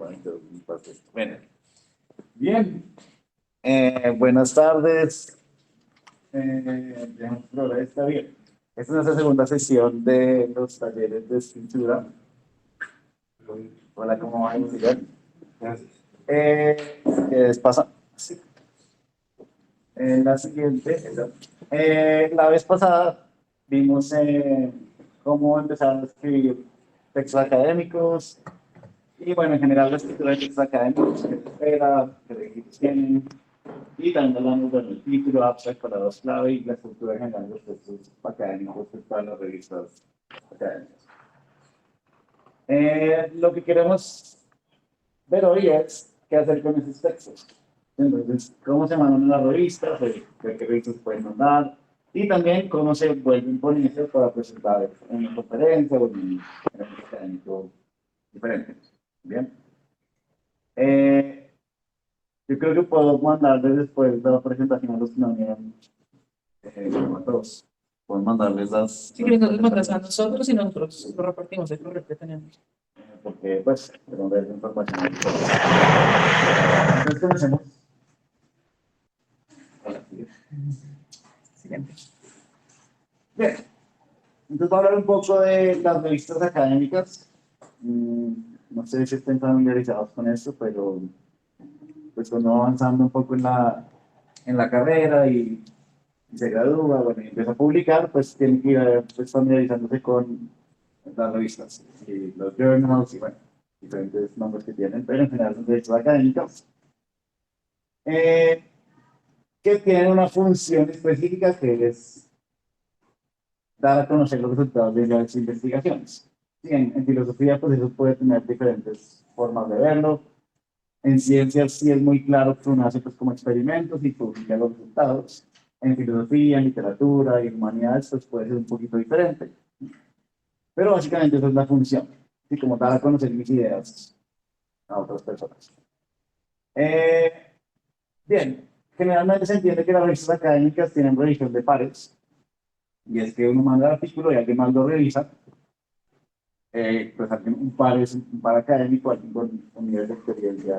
Perfecto. Bueno, bien. Buenas tardes. Dejemos por ahora, está bien. Esta es nuestra segunda sesión de los talleres de escritura. Hola, ¿cómo va? Bien. Gracias. ¿Qué les pasa? Sí. La siguiente. La vez pasada vimos cómo empezar a escribir textos académicos. Y bueno, en general la escritura de textos académicos, que espera, que requisitos tienen, y también hablamos del título, abstract, palabras clave y la estructura general de los textos académicos para las revistas académicas. Lo que queremos ver hoy es qué hacer con esos textos. Entonces, cómo se mandan las revistas, qué revistas se pueden mandar, y también cómo se vuelven ponencias para presentar en una conferencia o en un evento académico diferente. Bien. Yo creo que puedo mandarles después de la presentación a los que no vienen a todos. Puedo mandarles las. Si quieren, nos los mandas a nosotros y nosotros lo repartimos el correo que tenemos. Porque, pues, tengo que ver información. Entonces, comencemos. Siguiente. Bien. Entonces, voy a hablar un poco de las revistas académicas. No sé si estén familiarizados con esto, pero pues cuando va avanzando un poco en la carrera y se gradúa, bueno, y empieza a publicar, pues tiene que ir pues, familiarizándose con las revistas y los journals y bueno, diferentes nombres que tienen, pero en general son revistas académicas que tienen una función específica que es dar a conocer los resultados de las investigaciones. Sí, en filosofía, pues eso puede tener diferentes formas de verlo. En ciencias sí es muy claro que uno hace pues como experimentos y publica los resultados. En filosofía, en literatura y en humanidades pues puede ser un poquito diferente. Pero básicamente esa es la función. Y como dar a conocer mis ideas a otras personas. Eh, bien, generalmente se entiende que las revistas académicas tienen revisión de pares. Y es que uno manda el artículo y alguien más lo revisa. Pues un par es un par académico, alguien con un nivel de experiencia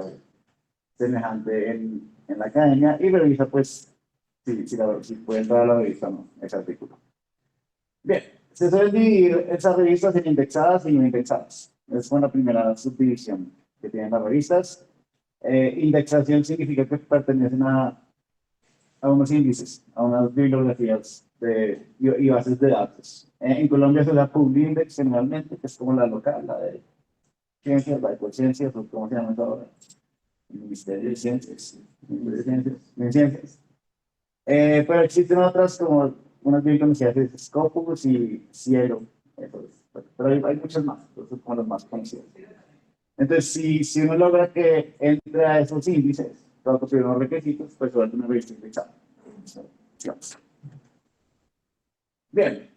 semejante en la academia y revisa pues si puede entrar a la revista o no, ese artículo. Bien, se suele dividir esas revistas en indexadas y no indexadas. Es una primera subdivisión que tienen las revistas. Indexación significa que pertenecen a unos índices, a unas bibliografías y bases de datos. En Colombia se usa Publindex generalmente, que es como la local, la de ciencias, la de conciencias, o cómo se llama eso ahora, el Ministerio de Ciencias, de Ciencias. Pero existen otras como unas bien conocidas, Scopus y Cielo, pero hay muchas más, son como las más conocidas. Entonces, si uno logra que entre a esos índices, todos los requisitos, pues se va a tener una revista indexada. Bien.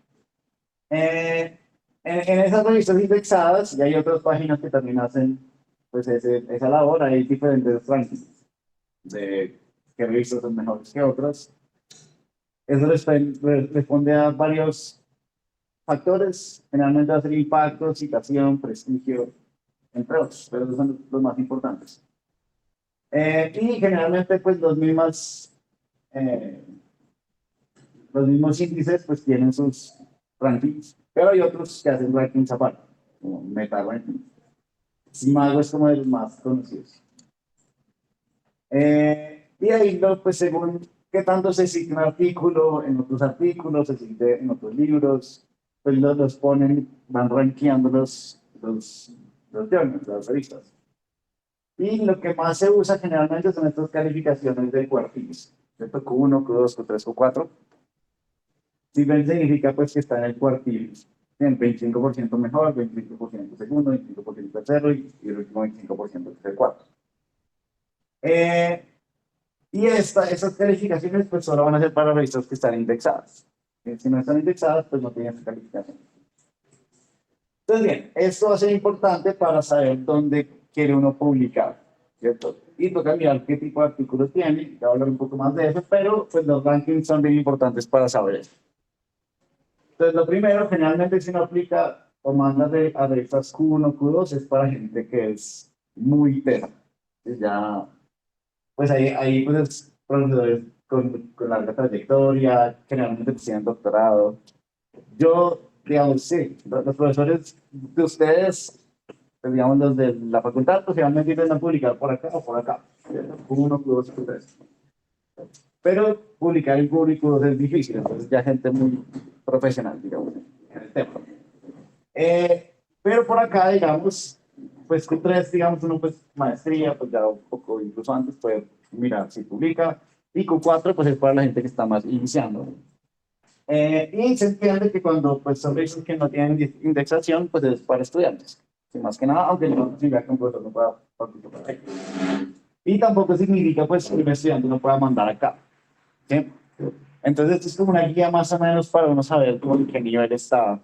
En esas revistas indexadas, y hay otras páginas que también hacen pues, esa labor, hay diferentes rankings de qué revistas son mejores que otras. Eso responde a varios factores, generalmente va a ser impacto, citación, prestigio, entre otros, pero esos son los más importantes. Y generalmente pues los mismos índices pues tienen sus rankings, pero hay otros que hacen rankings aparte, como meta rankings. Simago es como de los más conocidos. Y ahí, pues según qué tanto se cita un artículo, en otros artículos, se cita en otros libros, pues los ponen, van rankeando los journals, las revistas. Y lo que más se usa generalmente son estas calificaciones de cuartiles, ¿cierto? Q1, Q2, Q3, Q4. Simplemente significa pues que está en el cuartil, en 25% mejor, 25% segundo, 25% tercero y el último 25% tercer cuarto. Y esas calificaciones pues solo van a ser para revistas que están indexadas. Si no están indexadas, pues no tienen esa calificación. Entonces bien, esto va a ser importante para saber dónde quiere uno publicar, ¿cierto? Y toca mirar qué tipo de artículos tiene, ya voy a hablar un poco más de eso, pero pues los rankings son bien importantes para saber eso. Entonces lo primero, generalmente si uno aplica o manda a revistas Q1, Q2, es para gente que es muy tesa. Ya, pues ahí pues, profesores con larga trayectoria, generalmente pues, tienen doctorado. Yo, digamos, sí, los profesores de ustedes, pues, digamos, los de la facultad, pues realmente intentan publicar por acá o por acá. ¿Cierto? Uno, dos, tres. Pero publicar en público es difícil, entonces ya gente muy profesional, digamos, en el tema. Pero por acá, digamos, pues Q3, digamos, uno pues maestría, pues ya un poco, incluso antes puede mirar si publica. Y Q4, pues es para la gente que está más iniciando. Y se entiende que cuando pues son revistas que no tienen indexación, pues es para estudiantes. Sí, más que nada, aunque no significa que un profesor no pueda participar ahí. Y tampoco significa pues que un estudiante no pueda mandar acá. ¿Sí? Entonces, esto es como una guía más o menos para uno saber cómo en qué nivel está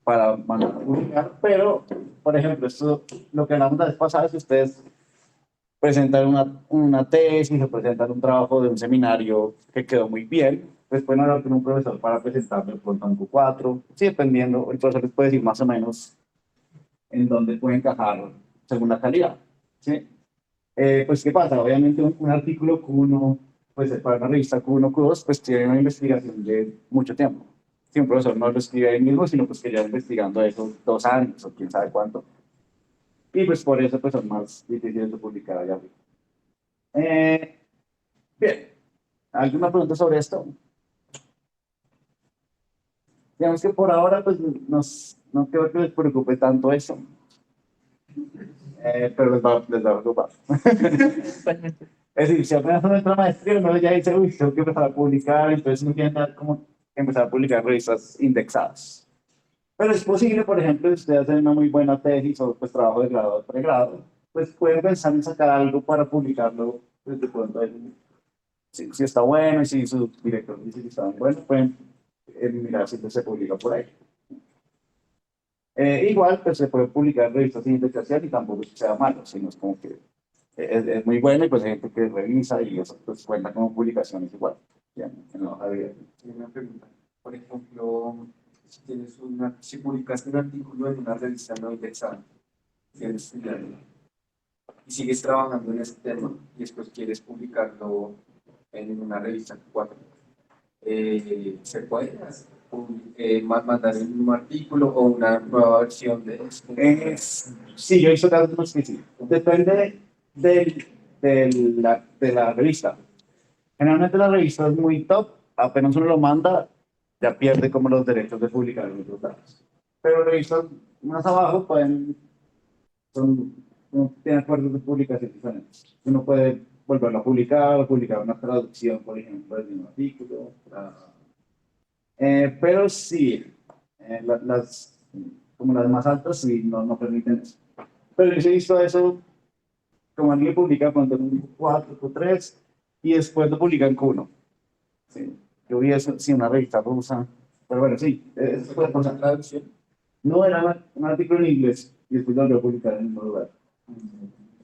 para mandar a publicar. Pero, por ejemplo, esto, lo que hablamos la vez pasada es que ustedes presentan una tesis o presentan un trabajo de un seminario que quedó muy bien, pues pueden hablar con un profesor para presentarlo de pronto en Q4, sí, dependiendo, el profesor les puede decir más o menos en dónde puede encajar según la calidad, ¿sí? Pues, ¿qué pasa? Obviamente un artículo Q1, pues para una revista Q1, Q2, pues tiene una investigación de mucho tiempo. Si un profesor no lo escribe ahí mismo, sino pues que ya investigando eso 2 años o quién sabe cuánto. Y pues por eso pues son más difíciles de publicar allá arriba. Eh, Bien, ¿alguna pregunta sobre esto? Digamos que por ahora pues no creo que les preocupe tanto eso, pero les va a preocupar. Totalmente. Es decir, si apenas uno entra a maestría, uno ya dice, uy, tengo que empezar a publicar, entonces uno tiene que como empezar a publicar revistas indexadas. Pero es posible, por ejemplo, si ustedes hacen una muy buena tesis o pues trabajo de grado o de pregrado, pues pueden pensar en sacar algo para publicarlo pues, de pronto. Si está bueno y si su director dice que está bueno, pueden mirar si se publica por ahí. Igual, pues se puede publicar en revistas sin indexación y tampoco es que sea malo, sino es como que es muy bueno y pues hay gente que revisa y eso pues cuenta como publicaciones igual, ya, en la hoja de vida. Tengo una pregunta. Por ejemplo, si publicaste un artículo en una revista no indexada, quieres estudiarlo y sigues trabajando en ese tema y después quieres publicarlo en una revista 4, ¿se puede hacer? Mandar un artículo o una nueva versión de esto? Sí, yo hice casos que sí. Depende de la revista. Generalmente la revista es muy top, apenas uno lo manda, ya pierde como los derechos de publicar en otros lados. Pero revistas más abajo son, uno tiene acuerdos de publicación diferentes. Uno puede volverlo a publicar o publicar una traducción, por ejemplo, del mismo artículo. Pero sí, como las más altas sí no permiten eso. Pero yo sí he visto eso, como alguien publica cuando en un Q4, Q3 y después lo publica en Q1. Sí. Yo vi eso, sí, una revista rusa. Pero bueno, sí, eso puede ¿Una pasar. traducción? No era un artículo en inglés y después lo volvió a publicar en el mismo lugar.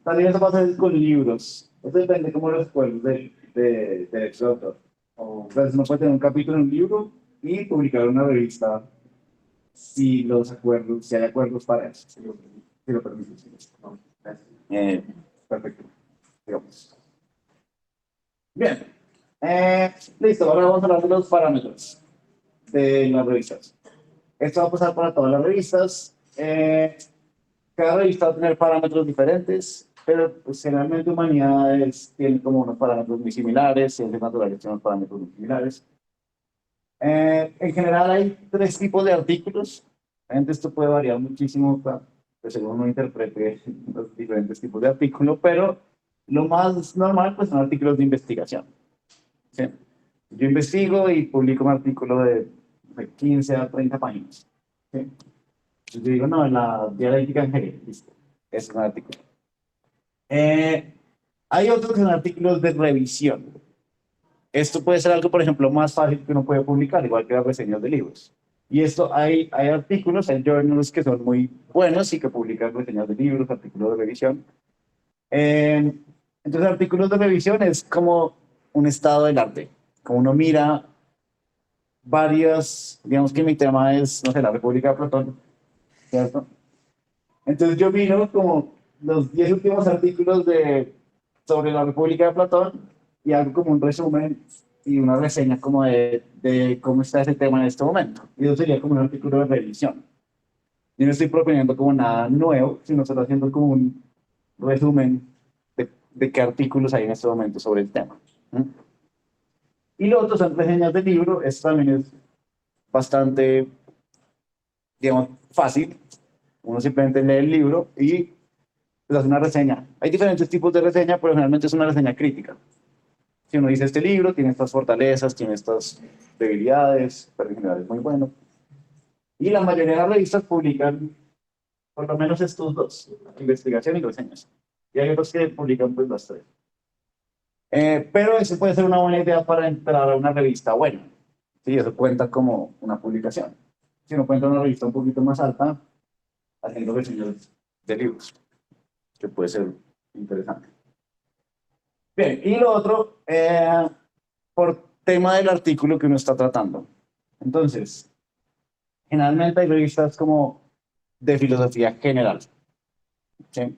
También eso pasa con libros. Eso depende como los acuerdos del autor. Entonces, uno puede tener un capítulo en un libro y publicar una revista si hay acuerdos para eso, si lo permiten. Sí. No, gracias. Perfecto. Digamos. Bien. Listo, ahora vamos a hablar de los parámetros de las revistas. Esto va a pasar para todas las revistas. Cada revista va a tener parámetros diferentes, pero pues, generalmente Humanidades tiene como unos parámetros muy similares, Ciencias Naturales tiene unos parámetros muy similares. En general hay 3 tipos de artículos. Obviamente esto puede variar muchísimo pues, según uno interprete los diferentes tipos de artículos, pero lo más normal pues, son artículos de investigación. ¿Sí? Yo investigo y publico un artículo de 15 a 30 páginas. ¿Sí? Entonces yo digo, no, en la dialéctica en Hegel, listo, es un artículo. Eh, Hay otros que son artículos de revisión. Esto puede ser algo, por ejemplo, más fácil que uno puede publicar, igual que las reseñas de libros. Y esto hay artículos, hay journals que son muy buenos y que publican reseñas de libros, artículos de revisión. Eh, entonces, artículos de revisión es como un estado del arte, como uno mira varios, digamos que mi tema es, no sé, la República de Platón, ¿cierto? Entonces yo miro como los 10 últimos artículos sobre la República de Platón y algo como un resumen y una reseña como de cómo está ese tema en este momento. Y eso sería como un artículo de revisión. Yo no estoy proponiendo como nada nuevo, sino estoy haciendo como un resumen de qué artículos hay en este momento sobre el tema. ¿Mm? Y lo otro son reseñas de libro. Esto también es bastante, digamos, fácil. Uno simplemente lee el libro y pues, hace una reseña. Hay diferentes tipos de reseña, pero generalmente es una reseña crítica. Si uno dice este libro tiene estas fortalezas, tiene estas debilidades, pero en general es muy bueno. Y la mayoría de las revistas publican por lo menos estos dos, investigación y reseñas. Y hay otros que publican pues las tres. Pero eso puede ser una buena idea para entrar a una revista buena. Sí, eso cuenta como una publicación. Si uno cuenta una revista un poquito más alta, haciendo reseñas de libros, que puede ser interesante. Bien, y lo otro, por tema del artículo que uno está tratando. Entonces, generalmente hay revistas como de filosofía general. ¿Sí?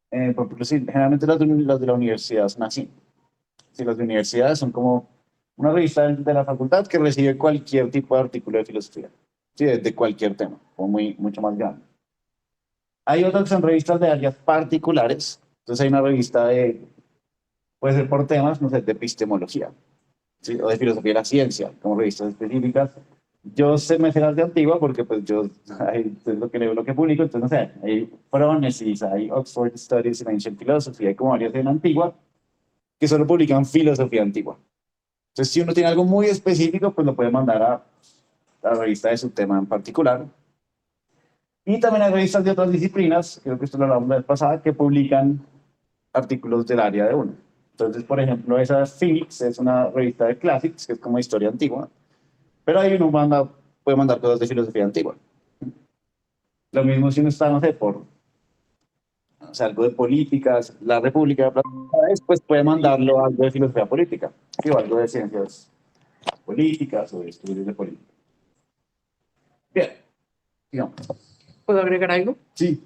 Por ejemplo, sí, generalmente las de la universidad son así. Sí, las de universidades son como una revista de la facultad que recibe cualquier tipo de artículo de filosofía. Sí, de cualquier tema, o mucho más grande. Hay otras que son revistas de áreas particulares. Entonces hay una revista puede ser por temas, no sé, de epistemología, ¿sí? O de filosofía de la ciencia, como revistas específicas. Yo sé me sé las de Antigua porque pues yo es lo que leo, lo que publico, entonces no sé, hay Phronesis, hay Oxford Studies in Ancient Philosophy, hay como varias en Antigua que solo publican filosofía antigua. Entonces si uno tiene algo muy específico, pues lo puede mandar a la revista de su tema en particular. Y también hay revistas de otras disciplinas, creo que esto lo hablamos la vez pasada, que publican artículos del área de uno. Entonces, por ejemplo, esa Phoenix es una revista de classics, que es como historia antigua, pero ahí uno puede mandar cosas de filosofía antigua. Lo mismo si uno está, no sé, o sea, algo de políticas, la República de Platón, pues puede mandarlo algo de filosofía política, ¿sí? O algo de ciencias políticas o de estudios de política. Bien, digamos. ¿Puedo agregar algo? Sí,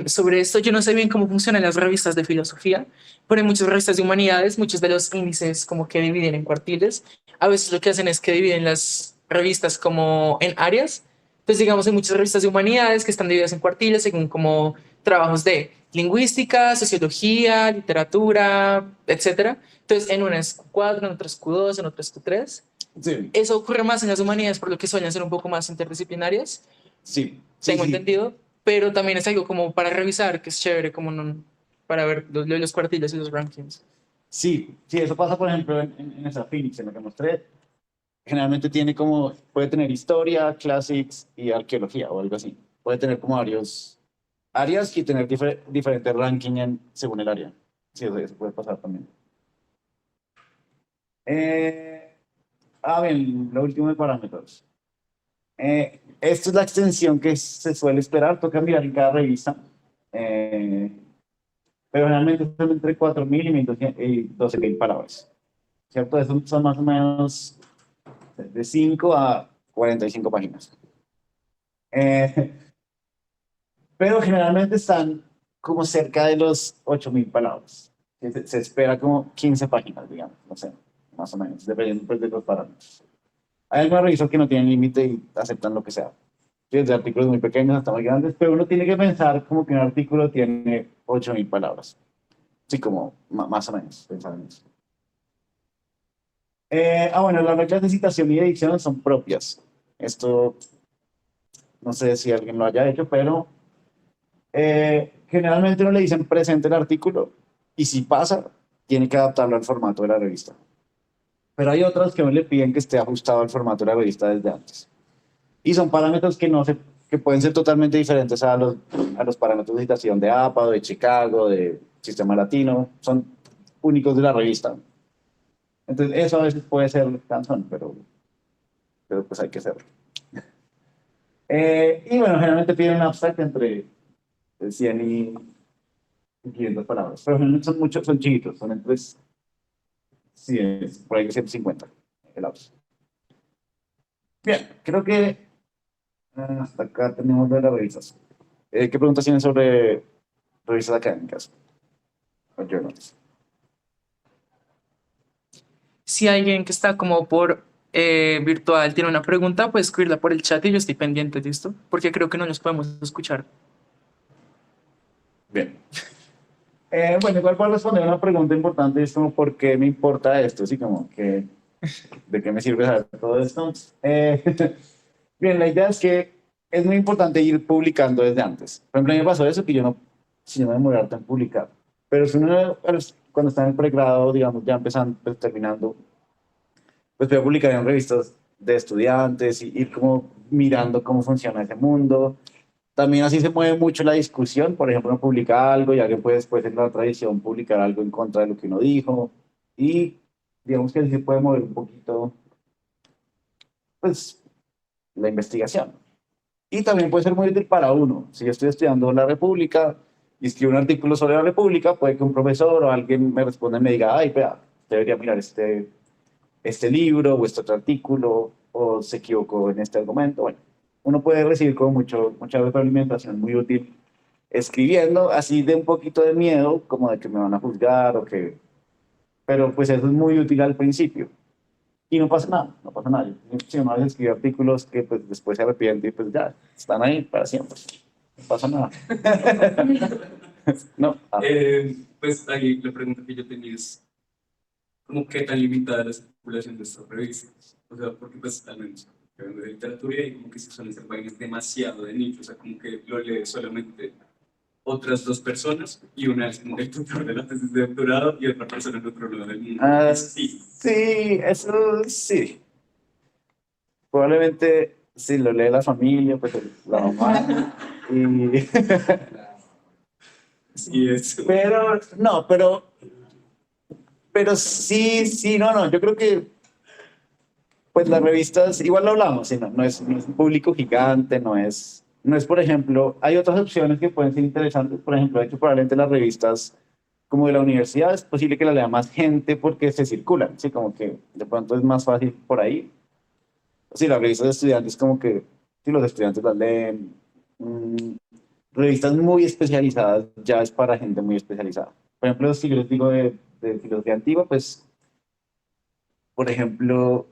Sobre esto, yo no sé bien cómo funcionan las revistas de filosofía, pero hay muchas revistas de humanidades, muchos de los índices como que dividen en cuartiles. A veces lo que hacen es que dividen las revistas como en áreas. Entonces, digamos, hay muchas revistas de humanidades que están divididas en cuartiles según como trabajos de lingüística, sociología, literatura, etcétera. Entonces, en una es Q4, en otra es Q2, en otra es Q3. sí, Eso ocurre más en las humanidades por lo que suelen ser un poco más interdisciplinarias, sí, sí, tengo sí. entendido, pero también es algo como para revisar, que es chévere, como no, para ver los cuartiles y los rankings. Sí, sí, eso pasa, por ejemplo, en esa Phoenix, en la que mostré. Generalmente puede tener historia, classics y arqueología o algo así. Puede tener como varios áreas y tener diferentes rankings según el área. Sí, eso puede pasar también. Eh, bien, lo último de parámetros. Esta es la extensión que se suele esperar, toca mirar en cada revista. Eh, pero generalmente son entre 4.000 y 12.000 palabras. ¿Cierto? Son más o menos de 5 a 45 páginas. Eh, pero generalmente están como cerca de los 8.000 palabras. Se espera como 15 páginas, digamos, no sé, más o menos, dependiendo pues, de los parámetros. Hay algunos revisores que no tienen límite y aceptan lo que sea. Desde artículos muy pequeños hasta muy grandes, pero uno tiene que pensar como que un artículo tiene 8.000 palabras. Sí, como más o menos, pensar en eso. Bueno, las reglas de citación y edición son propias. Esto no sé si alguien lo haya hecho, pero generalmente no le dicen presente el artículo y si pasa, tiene que adaptarlo al formato de la revista. Pero hay otras que no le piden que esté ajustado al formato de la revista desde antes. Y son parámetros que pueden ser totalmente diferentes a los parámetros de citación de APA, de Chicago, de Sistema Latino. Son únicos de la revista. Entonces, eso a veces puede ser cansón, pero pues hay que hacerlo. Y bueno, generalmente piden un abstract entre 100 y 500 palabras. Pero generalmente son muchos, son chiquitos, son entre 100, por ahí 150 el abstract. Bien, creo que hasta acá tenemos de las revistas. ¿Qué preguntas tienen sobre revistas académicas o journals. Si alguien que está como por virtual tiene una pregunta, puede escribirla por el chat y yo estoy pendiente, ¿listo? Porque creo que no nos podemos escuchar. Bien. Bueno, igual para responder una pregunta importante es como, ¿por qué me importa esto? Así como que, ¿de qué me sirve saber todo esto? Bien, la idea es que es muy importante ir publicando desde antes. Por ejemplo, a mí me pasó eso, que yo no, si no me demoré harto en publicar. Pero si uno, cuando está en el pregrado, digamos, ya empezando, pues, terminando, pues voy a publicar en revistas de estudiantes y ir como mirando cómo funciona ese mundo. También así se mueve mucho la discusión. Por ejemplo, uno publica algo y alguien puede después en la tradición publicar algo en contra de lo que uno dijo. Y digamos que así se puede mover un poquito, pues, la investigación. Y también puede ser muy útil para uno. Si yo estoy estudiando la República y escribo un artículo sobre la República, puede que un profesor o alguien me responda y me diga, ay, vea, debería mirar este libro o este otro artículo, o se equivocó en este argumento. Bueno, uno puede recibir como mucha retroalimentación muy útil escribiendo, así de un poquito de miedo, como de que me van a juzgar o que... Pero pues eso es muy útil al principio. Y no pasa nada, no pasa nada. Si uno a veces escribe artículos que pues después se arrepiente y pues ya, están ahí para siempre. No pasa nada. No. Pues ahí la pregunta que yo tenía es, ¿cómo qué tan limitada es la circulación de estas revistas? O sea, porque pues al menos yo vengo de literatura y como que se suelen ser vainas demasiado de nicho, o sea, como que lo lee solamente otras dos personas y una es como el tutor de la tesis de doctorado y otra persona en otro lado del mundo. Sí. Sí, eso sí. Probablemente si lo lee la familia, pues la mamá. Y... Sí, eso. Pero, no, pero sí, sí, no, yo creo que pues las revistas, igual lo hablamos, sí, no es un público gigante, no es, por ejemplo, hay otras opciones que pueden ser interesantes, por ejemplo, de hecho probablemente las revistas como de la universidad es posible que las lea más gente porque se circulan, sí, como que de pronto es más fácil por ahí. Sí, las revistas de estudiantes como que, sí, los estudiantes las leen. Mm, revistas muy especializadas ya es para gente muy especializada. Por ejemplo, si yo les digo de filosofía antigua, pues, por ejemplo,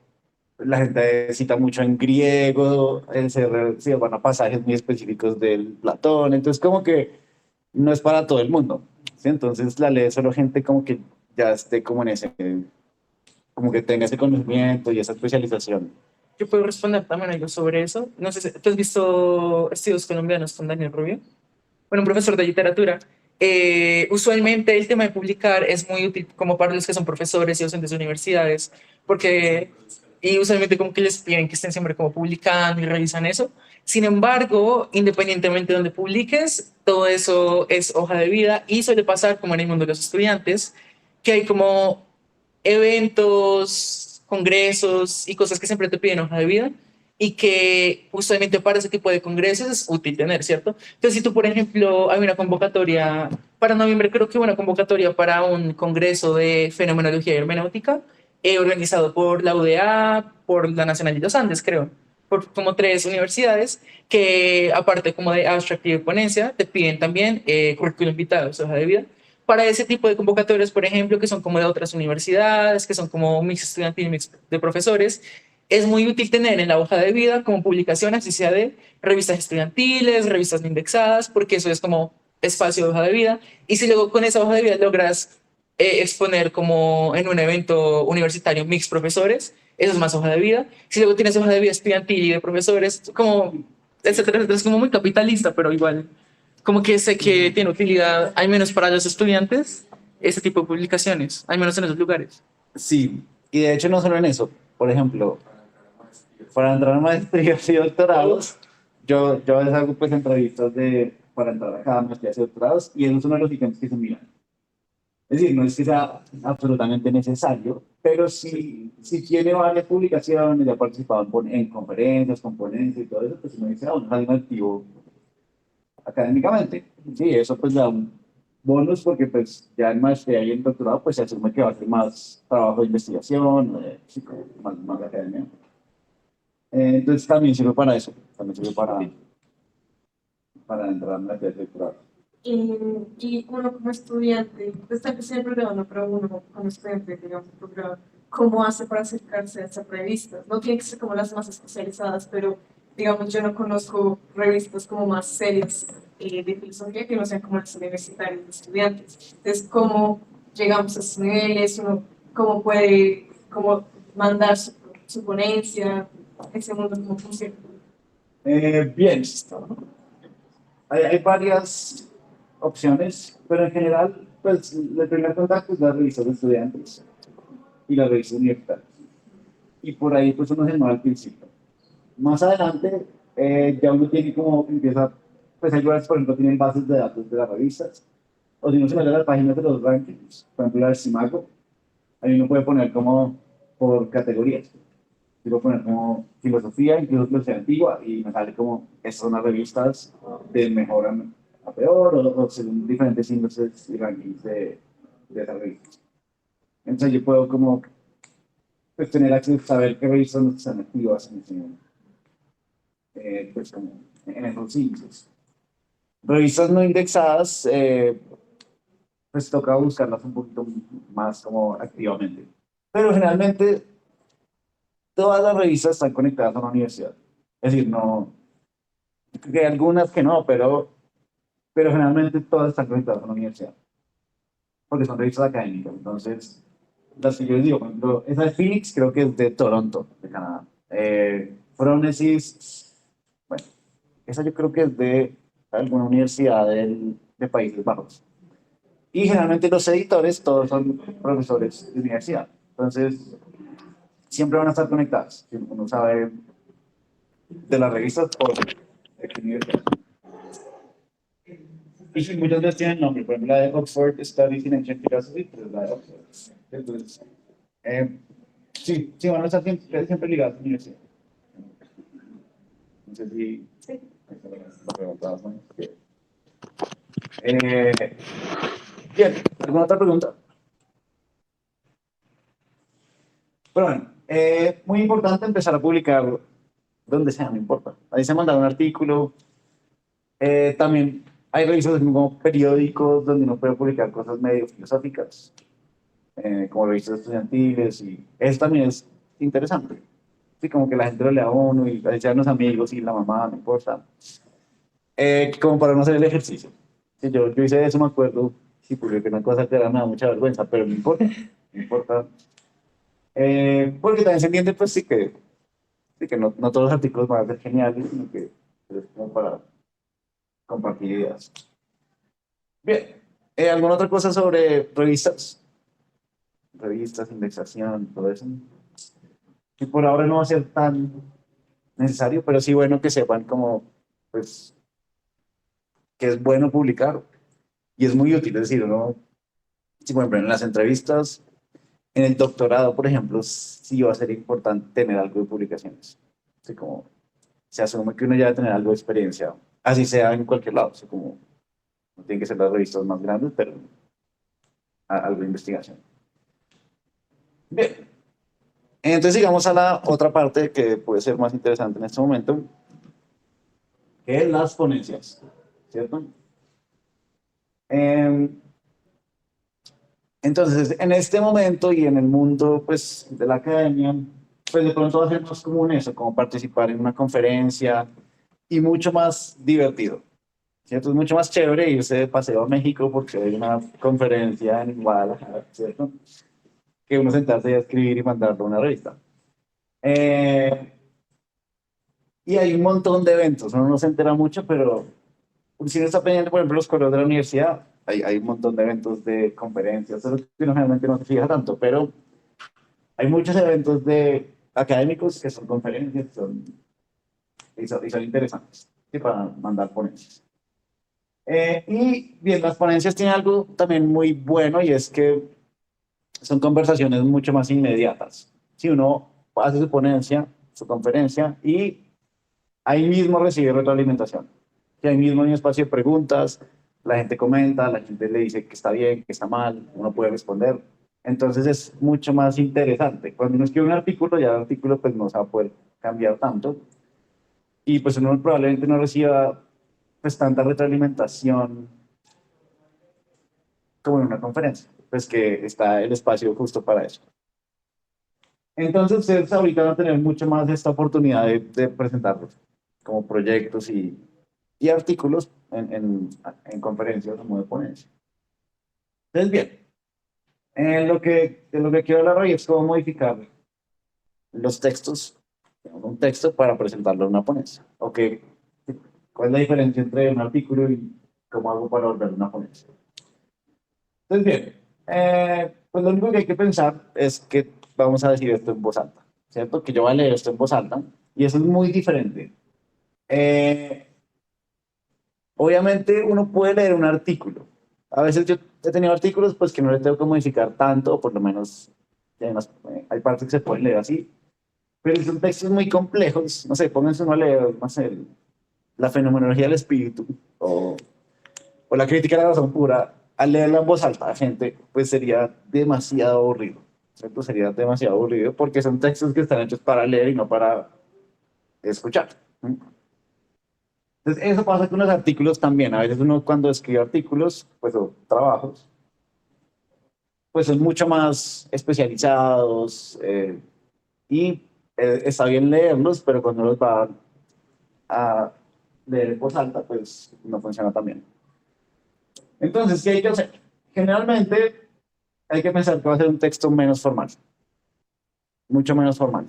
la gente cita mucho en griego, sí, van a pasajes muy específicos del Platón, entonces como que no es para todo el mundo, ¿sí? Entonces la lee solo gente como que ya esté como en ese, como que tenga ese conocimiento y esa especialización. Yo puedo responder también algo sobre eso. No sé si tú has visto Estudios Colombianos con Daniel Rubio. Bueno, un profesor de literatura. Usualmente el tema de publicar es muy útil como para los que son profesores y docentes de universidades, porque y usualmente como que les piden que estén siempre como publicando y revisan eso. Sin embargo, independientemente de donde publiques, todo eso es hoja de vida y suele pasar como en el mundo de los estudiantes, que hay como eventos, congresos y cosas que siempre te piden hoja de vida y que justamente para ese tipo de congresos es útil tener, ¿cierto? Entonces, si tú, por ejemplo, hay una convocatoria, para noviembre creo que hubo una convocatoria para un congreso de fenomenología y hermenéutica, organizado por la UDA, por la Nacional de los Andes, creo, por como tres universidades, que aparte como de abstract y de ponencia, te piden también currículum vitae, o sea, hoja de vida, para ese tipo de convocatorias, por ejemplo, que son como de otras universidades, que son como un mix estudiantil, mix de profesores, es muy útil tener en la hoja de vida como publicación, así sea de revistas estudiantiles, revistas no indexadas, porque eso es como espacio de hoja de vida. Y si luego con esa hoja de vida logras exponer como en un evento universitario mix profesores, eso es más hoja de vida. Si luego tienes hoja de vida estudiantil y de profesores, como, etcétera, etcétera, es como muy capitalista, pero igual, como que sé que tiene utilidad, al menos para los estudiantes, ese tipo de publicaciones, al menos en esos lugares. Sí, y de hecho no solo en eso, por ejemplo, para entrar a maestrías y doctorados, yo a veces hago pues entrevistas para entrar a cada maestrías y doctorados y eso es uno de los ítems que se miran. Es decir, no es que sea absolutamente necesario, pero si tiene varias publicaciones, ya ha participado en conferencias, componencias y todo eso, pues uno dice, ah, uno es alguien activo académicamente. Sí, eso pues da un bonus porque pues ya en maestría y en doctorado pues se asume que va a ser más trabajo de investigación, sí, como más de academia. Entonces también sirve para eso, también sirve para entrar en la tesis de doctorado. Y uno como estudiante, pues tal vez el programa, pero uno como estudiante, digamos, el programa, ¿cómo hace para acercarse a esas revistas? No tiene que ser como las más especializadas, pero digamos, yo no conozco revistas como más serias de filosofía que no sean como las universitarias de estudiantes. Entonces, ¿cómo llegamos a esos niveles? Uno, ¿cómo puede cómo mandar su ponencia? Ese mundo, ¿cómo funciona? Bien, hay varias opciones, pero en general, pues el primer contacto es la revista de estudiantes y la revista universitaria. Y por ahí pues uno se mueve al principio. Más adelante ya uno tiene como, empieza, pues hay lugares, por ejemplo, tienen bases de datos de las revistas, o si no se mete a las páginas de los rankings, por ejemplo la de Simago, ahí uno puede poner como por categorías. Yo puedo poner como filosofía, incluso filosofía antigua, y me sale como, estas son las revistas de mejor a peor, o según diferentes índices y rankings de esas revistas. Entonces yo puedo como pues, tener acceso a saber qué revistas no están activas en ese momento, pues como en esos índices. Revistas no indexadas, pues toca buscarlas un poquito más como activamente. Pero generalmente todas las revistas están conectadas a una universidad. Es decir, no, que hay algunas que no, pero generalmente todas están conectadas a una universidad, porque son revistas académicas. Entonces, las que yo les digo, por ejemplo, esa de Phoenix creo que es de Toronto, de Canadá. Phronesis, bueno, esa yo creo que es de alguna universidad de Países Bajos. Y generalmente los editores todos son profesores de universidad. Entonces, siempre van a estar conectadas. Uno sabe de las revistas por de qué universidad. Y sí, muchas veces tienen nombre, por ejemplo, la de Oxford Studies in Ancient Philosophy, pues la de Oxford. Entonces, sí, sí, van a estar siempre ligadas a la universidad. No sé si... Sí. Lo preguntabas, ¿no? Eh, bien, ¿alguna otra pregunta? Pero bueno, muy importante empezar a publicar donde sea, no importa. Ahí se manda un artículo. También hay revistas como periódicos donde uno puede publicar cosas medio filosóficas, como revistas estudiantiles, y eso también es interesante. Sí, como que la gente lo lea a uno y ahí sean los amigos y la mamá, no importa. Como para no hacer el ejercicio. Sí, yo hice eso, me acuerdo, sí, publiqué una cosa que ahora me da mucha vergüenza, pero no importa, no importa. Porque también se entiende, pues sí que no todos los artículos van a ser geniales, sino que es como para compartir ideas. Bien, ¿alguna otra cosa sobre revistas? Revistas, indexación, todo eso. Y por ahora no va a ser tan necesario, pero sí bueno que sepan como, pues, que es bueno publicar y es muy útil. Es decir, uno, si por ejemplo en las entrevistas, en el doctorado, por ejemplo, sí va a ser importante tener algo de publicaciones. Así como se asume que uno ya debe tener algo de experiencia, así sea en cualquier lado. Así como no tienen que ser las revistas más grandes, pero algo de investigación. Bien. Entonces, llegamos a la otra parte que puede ser más interesante en este momento, que es las ponencias, ¿cierto? Eh, entonces, en este momento y en el mundo pues, de la academia, pues de pronto va a ser más común eso, como participar en una conferencia y mucho más divertido, ¿cierto? Es mucho más chévere irse de paseo a México porque hay una conferencia en Guadalajara, ¿cierto? Que uno sentarse a escribir y mandarlo a una revista. Eh, y hay un montón de eventos, uno no se entera mucho, pero si uno está pendiente, por ejemplo, los correos de la universidad, hay un montón de eventos de conferencias, solo que uno generalmente no se fija tanto, pero hay muchos eventos de académicos que son conferencias y son interesantes sí, para mandar ponencias. Y bien, las ponencias tienen algo también muy bueno y es que son conversaciones mucho más inmediatas. Si uno hace su ponencia, su conferencia y ahí mismo recibe retroalimentación. Y ahí mismo hay un espacio de preguntas, la gente comenta, la gente le dice que está bien, que está mal, uno puede responder. Entonces es mucho más interesante. Cuando uno escribe un artículo, ya el artículo pues no se va a poder cambiar tanto y pues uno probablemente no reciba pues tanta retroalimentación como en una conferencia, pues que está el espacio justo para eso. Entonces ustedes ahorita van a tener mucho más esta oportunidad de presentarlos como proyectos y artículos en conferencias como de ponencia. Entonces, bien, de lo que quiero hablar hoy es cómo modificar los textos, digamos, un texto para presentarlo en una ponencia. Ok, ¿cuál es la diferencia entre un artículo y cómo hago para volverlo una ponencia? Entonces, bien, pues lo único que hay que pensar es que vamos a decir esto en voz alta, ¿cierto? Que yo voy a leer esto en voz alta y eso es muy diferente. Eh, Obviamente uno puede leer un artículo. A veces yo he tenido artículos pues que no le tengo que modificar tanto, o por lo menos hay partes que se pueden leer así, pero son textos muy complejos, no sé, pónganse uno a leer, no sé, la fenomenología del espíritu o la crítica de la razón pura, al leerla en voz alta, gente, pues sería demasiado aburrido, ¿cierto? Sería demasiado aburrido porque son textos que están hechos para leer y no para escuchar. Entonces, eso pasa con los artículos también. A veces uno cuando escribe artículos, pues, o trabajos, pues son mucho más especializados y está bien leerlos, pero cuando los va a leer en voz alta, pues no funciona tan bien. Entonces, ¿qué hay que hacer? Generalmente hay que pensar que va a ser un texto menos formal, mucho menos formal.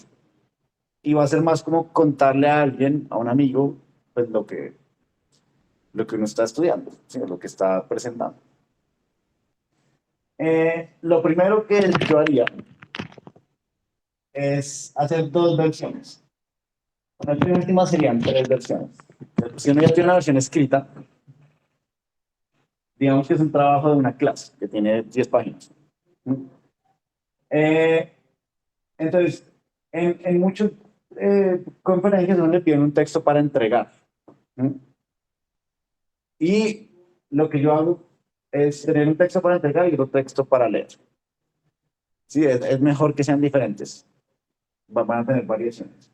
Y va a ser más como contarle a alguien, a un amigo, pues lo que uno está estudiando, ¿sí? Lo que está presentando. Lo primero que yo haría es hacer dos versiones. Una última serían tres versiones. Si uno ya tiene una versión escrita, digamos que es un trabajo de una clase que tiene 10 páginas. Eh, entonces, en muchas conferencias uno le piden un texto para entregar. Y lo que yo hago es tener un texto para entregar y otro texto para leer. Sí, es mejor que sean diferentes. Van a tener variaciones.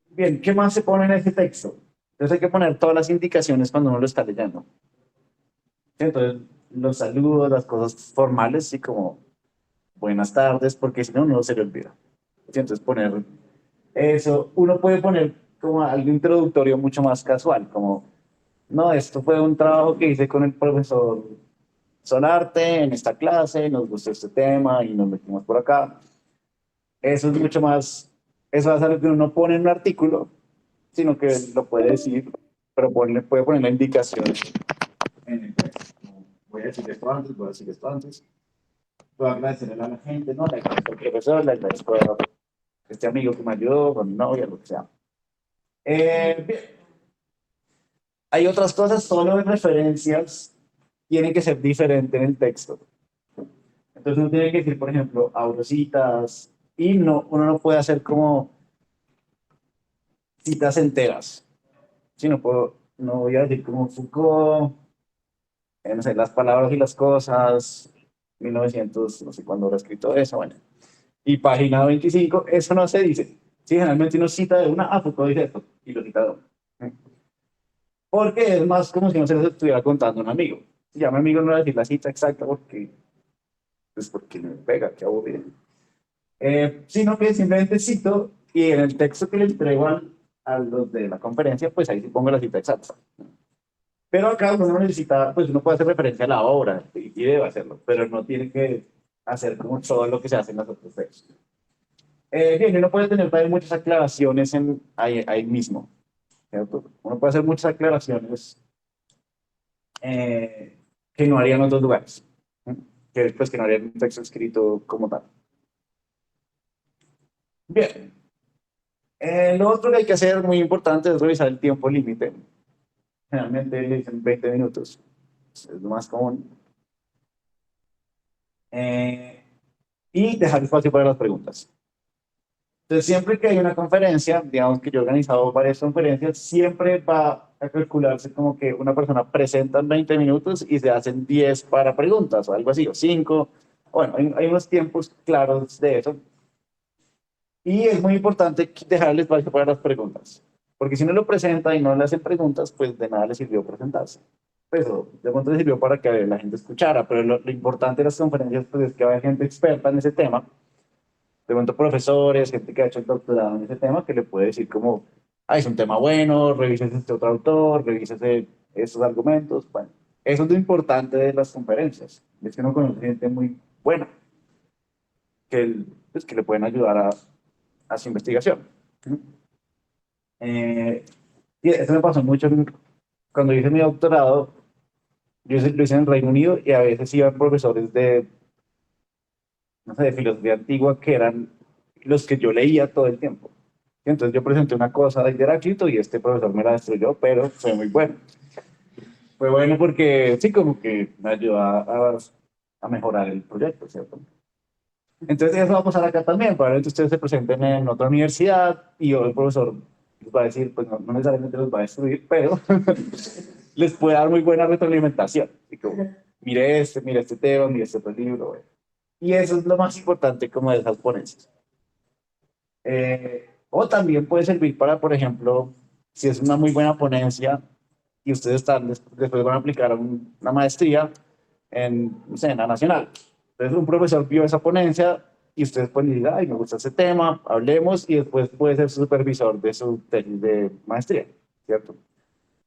Bien, ¿qué más se pone en ese texto? Entonces hay que poner todas las indicaciones cuando uno lo está leyendo. ¿Sí? Entonces, los saludos, las cosas formales, sí, como buenas tardes, porque si no, no se le olvida. ¿Sí? Entonces, poner eso. Uno puede poner como algo introductorio mucho más casual, como, no, esto fue un trabajo que hice con el profesor Solarte en esta clase, nos gustó este tema y nos metimos por acá. Eso es mucho más, eso es algo que uno no pone en un artículo, sino que lo puede decir, pero puede poner la indicación en el texto. Voy a decir esto antes, voy a decir esto antes. Voy a agradecerle a la gente, ¿no? Le agradezco al profesor, le agradezco a este amigo que me ayudó, con mi novia, lo que sea. Bien. Hay otras cosas, solo en referencias, tienen que ser diferentes en el texto. Entonces uno tiene que decir, por ejemplo, aurocitas, y no, uno no puede hacer como citas enteras. Sí, no voy a decir como Foucault, no sé, las palabras y las cosas, 1900, no sé cuándo habrá escrito eso, bueno. Y página 25, eso no se dice. Sí, generalmente uno cita de una, Foucault dice esto, y lo cita de otra. Porque es más como si no se les estuviera contando a un amigo. Si llama amigo no va a decir la cita exacta porque me pega, qué aburrido. Sino que simplemente cito y en el texto que le entrego a los de la conferencia, pues ahí sí pongo la cita exacta. Pero acá uno necesita, pues uno puede hacer referencia a la obra y debe hacerlo, pero no tiene que hacer como todo lo que se hace en los otros textos. Bien, uno puede tener también muchas aclaraciones ahí mismo, ¿cierto? Uno puede hacer muchas aclaraciones que no haría en otros lugares, que no haría en un texto escrito como tal. Bien, lo otro que hay que hacer, muy importante, es revisar el tiempo límite. Generalmente le dicen 20 minutos, es lo más común. Y dejar espacio para las preguntas. Entonces, siempre que hay una conferencia, digamos que yo he organizado varias conferencias, siempre va a calcularse como que una persona presenta en 20 minutos y se hacen 10 para preguntas o algo así, o 5. Bueno, hay unos tiempos claros de eso. Y es muy importante dejar el espacio para las preguntas, Porque si no lo presenta y no le hacen preguntas, pues de nada le sirvió presentarse. Pues de pronto le sirvió para que la gente escuchara, pero lo importante de las conferencias pues, es que haya gente experta en ese tema, de pronto profesores, gente que ha hecho el doctorado en ese tema, que le puede decir como, ah, es un tema bueno, revises este otro autor, revises estos argumentos. Bueno, eso es lo importante de las conferencias, es que uno conoce gente muy buena, pues, que le pueden ayudar a su investigación. Y eso me pasó mucho cuando hice mi doctorado. Lo hice en el Reino Unido y a veces iban profesores de, no sé, de filosofía antigua que eran los que yo leía todo el tiempo. Y entonces yo presenté una cosa de Heráclito y este profesor me la destruyó, pero fue muy bueno. Fue bueno porque sí, como que me ayudó a mejorar el proyecto, ¿cierto? Entonces eso va a pasar acá también. Probablemente ustedes se presenten en otra universidad y el profesor les va a decir, pues no necesariamente los va a destruir, pero les puede dar muy buena retroalimentación. Así como, mire este tema, mire este otro libro. Bueno. Y eso es lo más importante como de esas ponencias. O también puede servir para, por ejemplo, si es una muy buena ponencia y ustedes están, después van a aplicar una maestría en, no sé, en la nacional. Entonces un profesor vio esa ponencia y ustedes pueden decir, ay, me gusta ese tema, hablemos, y después puede ser supervisor de su tesis de maestría, ¿cierto?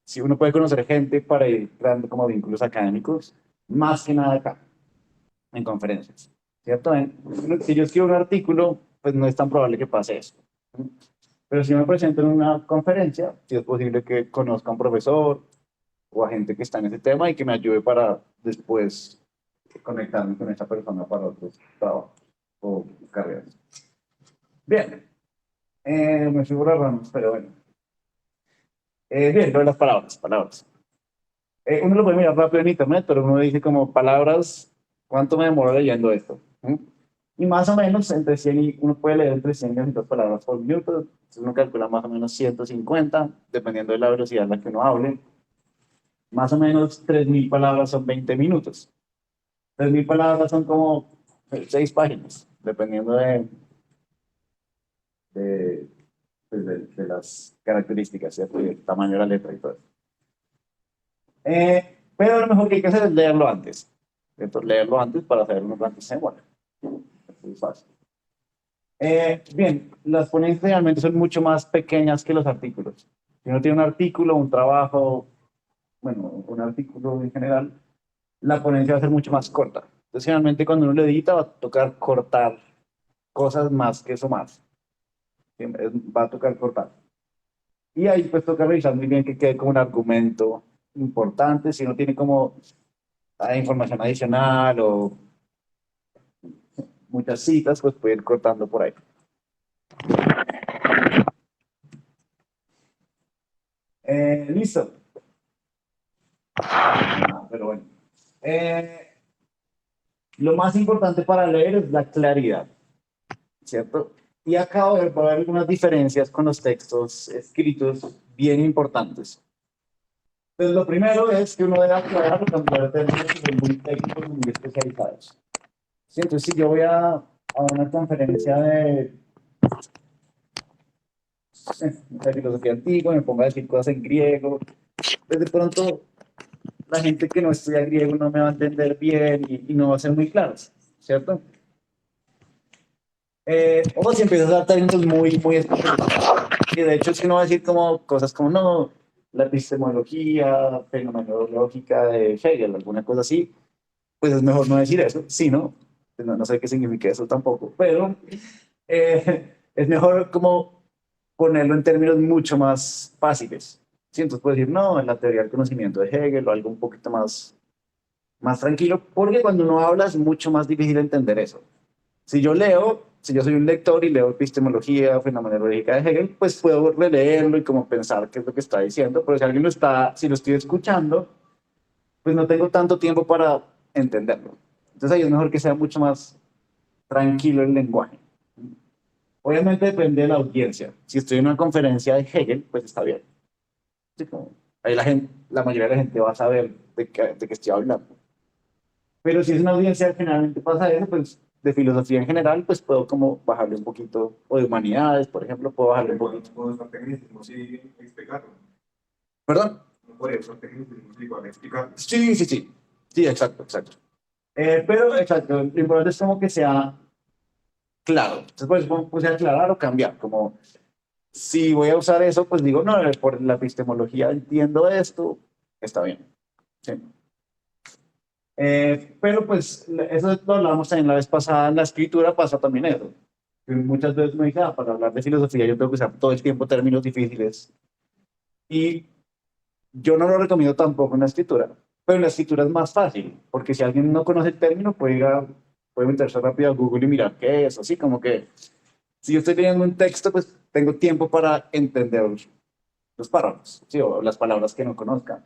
Si uno puede conocer gente para ir creando como vínculos académicos, más que nada acá, en conferencias, ¿cierto? Si yo escribo un artículo, pues no es tan probable que pase eso. Pero si me presento en una conferencia, sí es posible que conozca a un profesor o a gente que está en ese tema y que me ayude para después conectarme con esa persona para otros trabajos o carreras. Bien, me figura ramos, pero bueno. Bien, lo de las palabras. Uno lo puede mirar rápido en internet, pero uno dice como palabras, ¿cuánto me demoro leyendo esto? Y más o menos, entre 100 uno puede leer entre 100 y 200 palabras por minuto, entonces uno calcula más o menos 150, dependiendo de la velocidad en la que uno hable. Más o menos 3.000 palabras son 20 minutos. 3.000 palabras son como 6 páginas, dependiendo de, pues, de las características, ¿cierto? Y el tamaño de la letra y todo eso. Pero lo mejor que hay que hacer es leerlo antes. Entonces, leerlo antes para saber uno cuánto se demora. Es fácil. Bien, las ponencias realmente son mucho más pequeñas que los artículos. Si uno tiene un artículo, un trabajo, bueno, un artículo en general, la ponencia va a ser mucho más corta. Entonces, generalmente cuando uno lo edita va a tocar cortar cosas más que eso más. Va a tocar cortar. Y ahí pues toca revisar muy bien que quede como un argumento importante, si no tiene como información adicional o muchas citas, pues puede ir cortando por ahí. Listo. Pero bueno. Lo más importante para leer es la claridad, ¿cierto? Y acá va a haber algunas diferencias con los textos escritos bien importantes. Pues lo primero es que uno debe aclarar cuando hay términos que son muy técnicos, muy especializados. ¿Sí? Entonces, si yo voy a una conferencia de filosofía antigua, me pongo a decir cosas en griego, pues de pronto la gente que no estudia griego no me va a entender bien y no va a ser muy claro, ¿cierto? O si empiezas a dar términos muy específicos. Y de hecho, si uno va a decir como cosas como, no, la epistemología fenomenológica de Hegel, alguna cosa así, pues es mejor no decir eso, sí, ¿no? Pues no sé qué significa eso tampoco, pero es mejor como ponerlo en términos mucho más fáciles. ¿Sí? Entonces puedo decir, no, en la teoría del conocimiento de Hegel o algo un poquito más tranquilo, porque cuando uno habla es mucho más difícil entender eso. Si yo soy un lector y leo epistemología fenomenológica de Hegel, pues puedo releerlo y como pensar qué es lo que está diciendo, pero si lo estoy escuchando, pues no tengo tanto tiempo para entenderlo. Entonces ahí es mejor que sea mucho más tranquilo el lenguaje. Obviamente depende de la audiencia. Si estoy en una conferencia de Hegel, pues está bien. Sí, ahí la mayoría de la gente va a saber de qué estoy hablando. Pero si es una audiencia, generalmente pasa eso, pues de filosofía en general, pues puedo como bajarle un poquito, o de humanidades, por ejemplo, puedo bajarle un poquito. Puedo usar tecnicismos y explicarlo. ¿Perdón? No podría usar tecnicismos y igual explicarlo. Sí, sí, sí. Sí, exacto, exacto. Pero, exacto, lo importante es como que sea claro. Entonces, pues, puse aclarar o cambiar, como si voy a usar eso, pues digo, no, por la epistemología entiendo esto, está bien. Sí. Pero pues eso lo hablamos también la vez pasada, en la escritura pasa también eso. Que muchas veces me dije, para hablar de filosofía yo tengo que usar todo el tiempo términos difíciles. Y yo no lo recomiendo tampoco en la escritura, pero en la escritura es más fácil, porque si alguien no conoce el término, puede meterse rápido a Google y mirar qué es, así como que si yo estoy leyendo un texto, pues tengo tiempo para entender los párrafos, ¿sí? O las palabras que no conozca.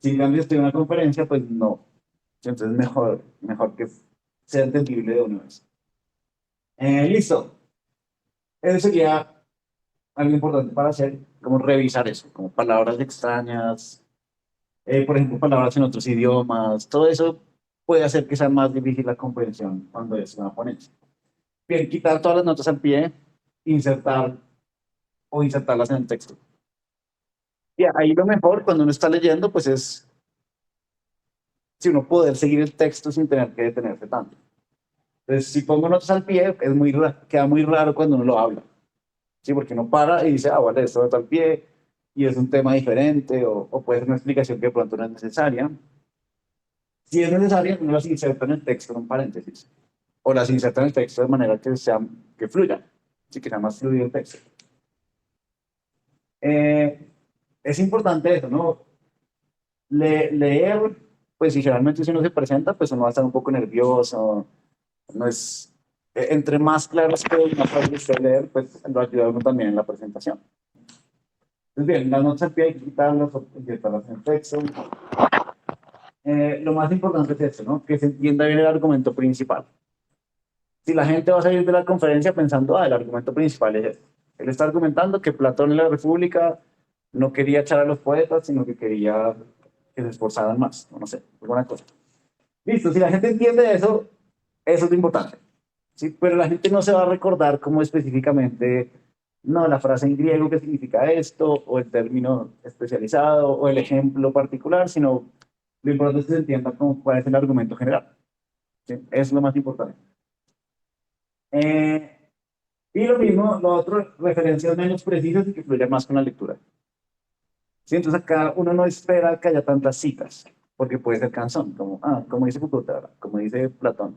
Si en cambio estoy en una conferencia, pues no. Entonces mejor que sea entendible de una vez. Listo. Eso sería algo importante para hacer, como revisar eso, como palabras extrañas, por ejemplo, palabras en otros idiomas, todo eso puede hacer que sea más difícil la comprensión cuando es una ponencia. Bien, quitar todas las notas al pie, insertar o insertarlas en el texto. Y ahí lo mejor cuando uno está leyendo, pues es si uno poder seguir el texto sin tener que detenerse tanto. Entonces, si pongo notas al pie, queda muy raro cuando uno lo habla. Sí, porque uno para y dice, vale, esto nota al pie, y es un tema diferente, o puede ser una explicación que de pronto no es necesaria. Si es necesaria, uno las inserta en el texto en un paréntesis, o las inserta en el texto de manera que fluya, así que sea más fluido el texto. Eh, es importante eso, ¿no? Leer, pues si generalmente si uno se presenta, pues uno va a estar un poco nervioso, no es, entre más claro esté y más fácil esté leer, pues lo ayuda a uno también en la presentación. Entonces, bien, las notas al pie hay que quitarlas o insertarlas en el texto. Lo más importante es eso, ¿no? Que se entienda bien el argumento principal. Si la gente va a salir de la conferencia pensando, el argumento principal es este. Él está argumentando que Platón en la República no quería echar a los poetas, sino que quería que se esforzaran más, no sé, alguna cosa. Listo, si la gente entiende eso es lo importante. ¿Sí? Pero la gente no se va a recordar cómo específicamente, no, la frase en griego que significa esto, o el término especializado, o el ejemplo particular, sino lo importante es que se entienda cuál es el argumento general. ¿Sí? Eso es lo más importante. Y lo mismo, lo otro, referencias menos precisas y que fluyan más con la lectura. ¿Sí? Entonces acá uno no espera que haya tantas citas, porque puede ser cansón, como dice Foucault, como dice Platón,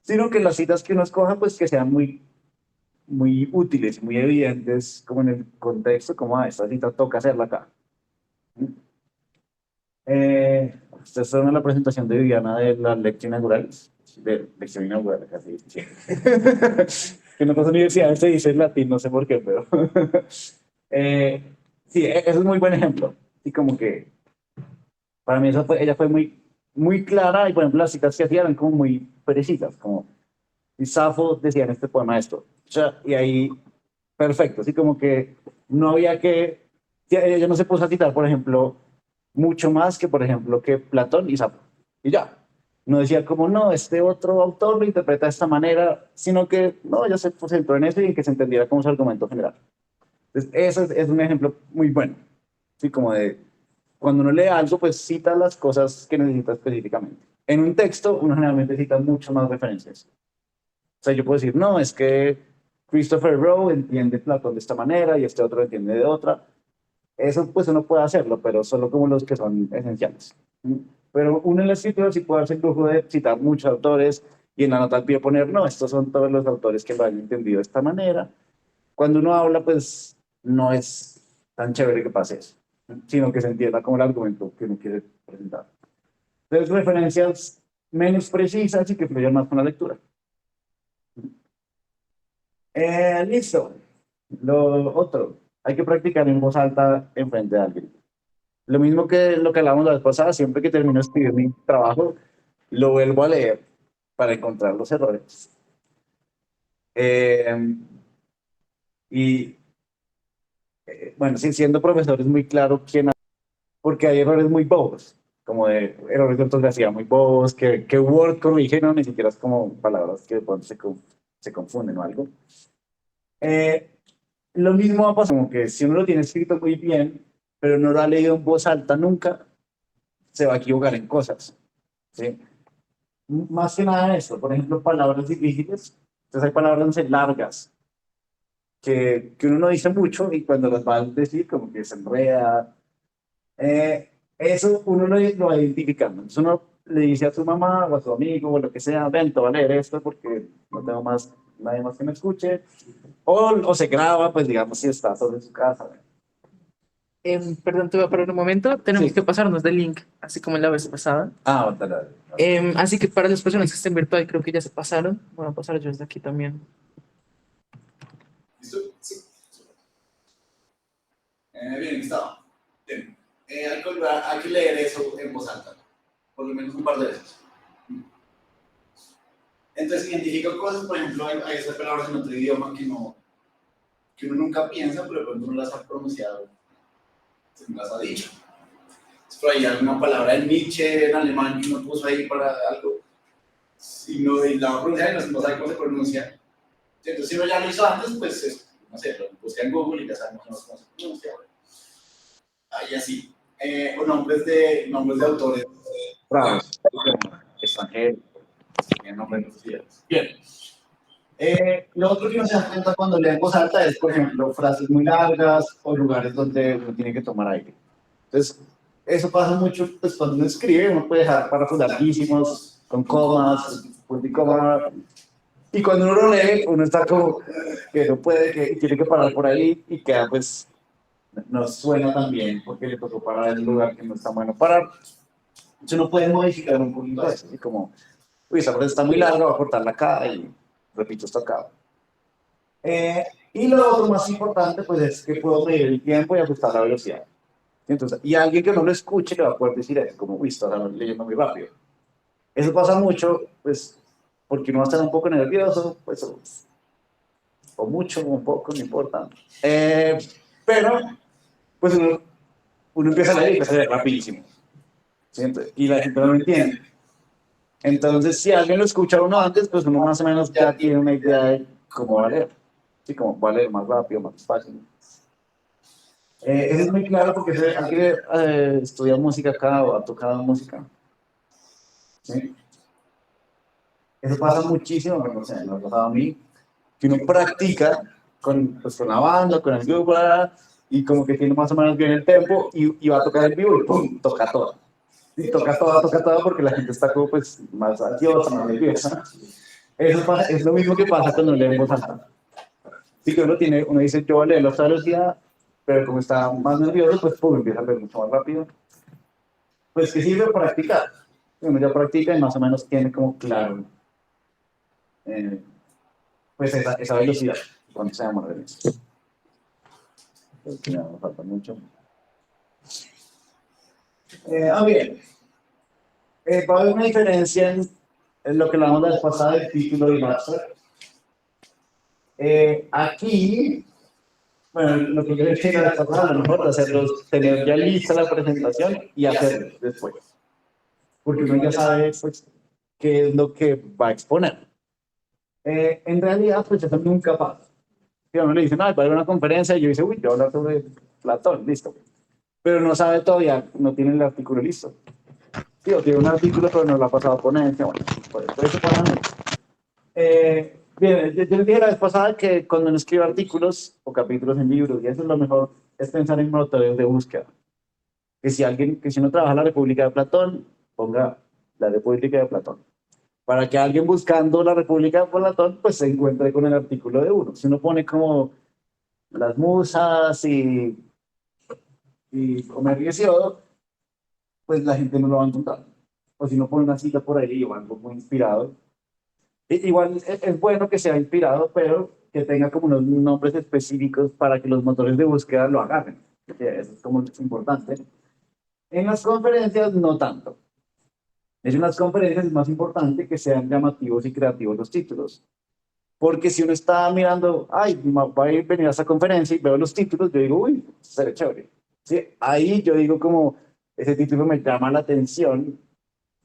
sino que las citas que uno escoja, pues que sean muy útiles, muy evidentes, como en el contexto, como esta cita toca hacerla acá. Esta es una la presentación de Viviana de la lección inaugural, de lección inaugural, casi. Sí. Que en otras universidades se dice en latín, no sé por qué, pero. Sí, ese es un muy buen ejemplo. Y como que para mí ella fue muy clara y, por ejemplo, las citas que hacía eran como muy precisas, como y Safo decía en este poema esto. O sea, y ahí, perfecto, así como que no había que, ella no se puso a citar, por ejemplo, mucho más que, por ejemplo, que Platón y Safo. Y ya. No decía como, no, este otro autor lo interpreta de esta manera, sino que, no, ella se centró en eso y en que se entendiera como su argumento general. Entonces, eso es un ejemplo muy bueno. Así como de, cuando uno lee algo, pues cita las cosas que necesita específicamente. En un texto, uno generalmente cita mucho más referencias. O sea, yo puedo decir, no, es que Christopher Rowe entiende Platón de esta manera y este otro lo entiende de otra. Eso pues uno puede hacerlo, pero solo como los que son esenciales. Pero uno en la escritura sí puede hacer el lujo de citar muchos autores y en la nota al pie poner, no, estos son todos los autores que lo han entendido de esta manera. Cuando uno habla, pues no es tan chévere que pase eso, sino que se entienda como el argumento que uno quiere presentar. Entonces, referencias menos precisas y que fluyan más con la lectura. Listo. Lo otro, hay que practicar en voz alta en frente de alguien. Lo mismo que lo que hablamos la vez pasada, siempre que termino de escribir mi trabajo, lo vuelvo a leer para encontrar los errores. Eh, y bueno, sí, siendo profesor es muy claro quién, porque hay errores muy bobos. como de errores de ortografía muy bobos, que Word corrige, no, ni siquiera es como palabras que de pronto se confunden o algo. Eh, lo mismo va a pasar, como que si uno lo tiene escrito muy bien, pero no lo ha leído en voz alta nunca, se va a equivocar en cosas, ¿sí? Más que nada eso, por ejemplo, palabras difíciles, entonces hay palabras, no sé, largas, que uno no dice mucho y cuando las va a decir como que se enreda. Eso uno lo va identificando. Entonces uno le dice a su mamá o a su amigo o lo que sea, ven, te voy a leer esto porque no tengo más, nadie más que me escuche. O se graba, pues digamos, si está solo en su casa. Perdón, te voy a parar un momento. Tenemos Sí. que pasarnos del link, así como en la vez pasada. Ah, dale, dale. Así que para las personas que estén virtual, creo que ya se pasaron. Voy a pasar yo desde aquí también. ¿Listo? Sí. Bien, Gustavo. Bien. Hay que leer eso en voz alta, por lo menos un par de veces. Entonces, identifico cosas, por ejemplo, hay esas palabras en otro idioma que uno nunca piensa, pero cuando uno las ha pronunciado, se me las ha dicho. Entonces, por ahí alguna palabra en Nietzsche, en alemán, que uno puso ahí para algo, y la va a pronunciar y no sabe cómo se pronuncia. Entonces, si uno ya lo hizo antes, pues, no sé, lo busca en Google y ya sabemos cómo se pronuncia. Ahí así. O nombres de autores Raros. Extranjero. Tiene nombres conocidos. Bien. Lo otro que uno se da cuenta cuando lee en voz alta es, por ejemplo, frases muy largas o lugares donde uno tiene que tomar aire. Entonces, eso pasa mucho pues, cuando uno escribe, uno puede dejar párrafos larguísimos, con comas, punto y coma. Y cuando uno lo lee, uno está como que no puede, que tiene que parar por ahí y queda pues, no suena tan bien porque le tocó parar en un lugar que no está bueno parar. Entonces uno puede modificar un poquito eso, así como, uy, esa frase está muy larga, voy a cortarla acá y repito esto acá. Y lo otro más importante, pues es que puedo medir el tiempo y ajustar la velocidad. Entonces, y alguien que no lo escuche le va a poder decir eso, como, uy, está leyendo muy rápido. Eso pasa mucho, pues, porque uno va a estar un poco nervioso, pues, o mucho, o un poco, no importa. Pero, pues, uno empieza a leer y empieza a leer rapidísimo. ¿Sí? Y la gente no lo entiende. Entonces, si alguien lo escucha a uno antes, pues uno más o menos ya tiene una idea de cómo va a leer. Sí, cómo va a leer más rápido, más fácil. Eso es muy claro porque si alguien estudia música acá o ha tocado música. ¿Sí? Eso pasa muchísimo, no sé, me ha pasado a mí, que uno practica pues, con la banda, con el grupo, y como que tiene más o menos bien el tempo y va a tocar el vivo y ¡pum! Toca todo. Y toca todo porque la gente está como pues más ansiosa, más nerviosa. Es lo mismo que pasa cuando leemos alta. Sí que uno dice, yo voy a leer a esta velocidad, pero como está más nervioso, pues pum, empieza a leer mucho más rápido. Pues que sirve practicar. Uno ya practica y más o menos tiene como claro pues esa velocidad cuando se llama reversa. Porque ya nos falta mucho. Bien. Va a haber una diferencia en lo que hablamos la vez pasada del título y máster. Aquí, bueno, lo que yo decía la vez pasada, a lo mejor hacerlos, tener ya lista la presentación y hacerlo después. Porque uno ya sabe pues, qué es lo que va a exponer. En realidad, pues eso nunca pasa. Si a uno le dicen, no, va a haber una conferencia, y yo dice, uy, yo voy a hablar sobre Platón, listo. Pero no sabe todavía, no tiene el artículo listo. Sí, o tiene un artículo, pero no lo ha pasado a ponencia, bueno, por eso pasa mucho. Bien, yo les dije la vez pasada que cuando uno escribe artículos o capítulos en libros, y eso es lo mejor, es pensar en motores de búsqueda. Que si uno trabaja en la República de Platón, ponga la República de Platón. Para que alguien buscando la República de Platón, pues se encuentre con el artículo de uno. Si uno pone como las musas y Homer y Hesiodo, pues la gente no lo va a encontrar. O si no pone una cita por ahí o algo muy inspirado. Igual es bueno que sea inspirado, pero que tenga como unos nombres específicos para que los motores de búsqueda lo agarren. Eso es como importante. En las conferencias no tanto. En las conferencias es más importante que sean llamativos y creativos los títulos. Porque si uno está mirando, ay, va a venir a esta conferencia y veo los títulos, yo digo, uy, será chévere. ¿Sí? Ahí yo digo como, ese título me llama la atención,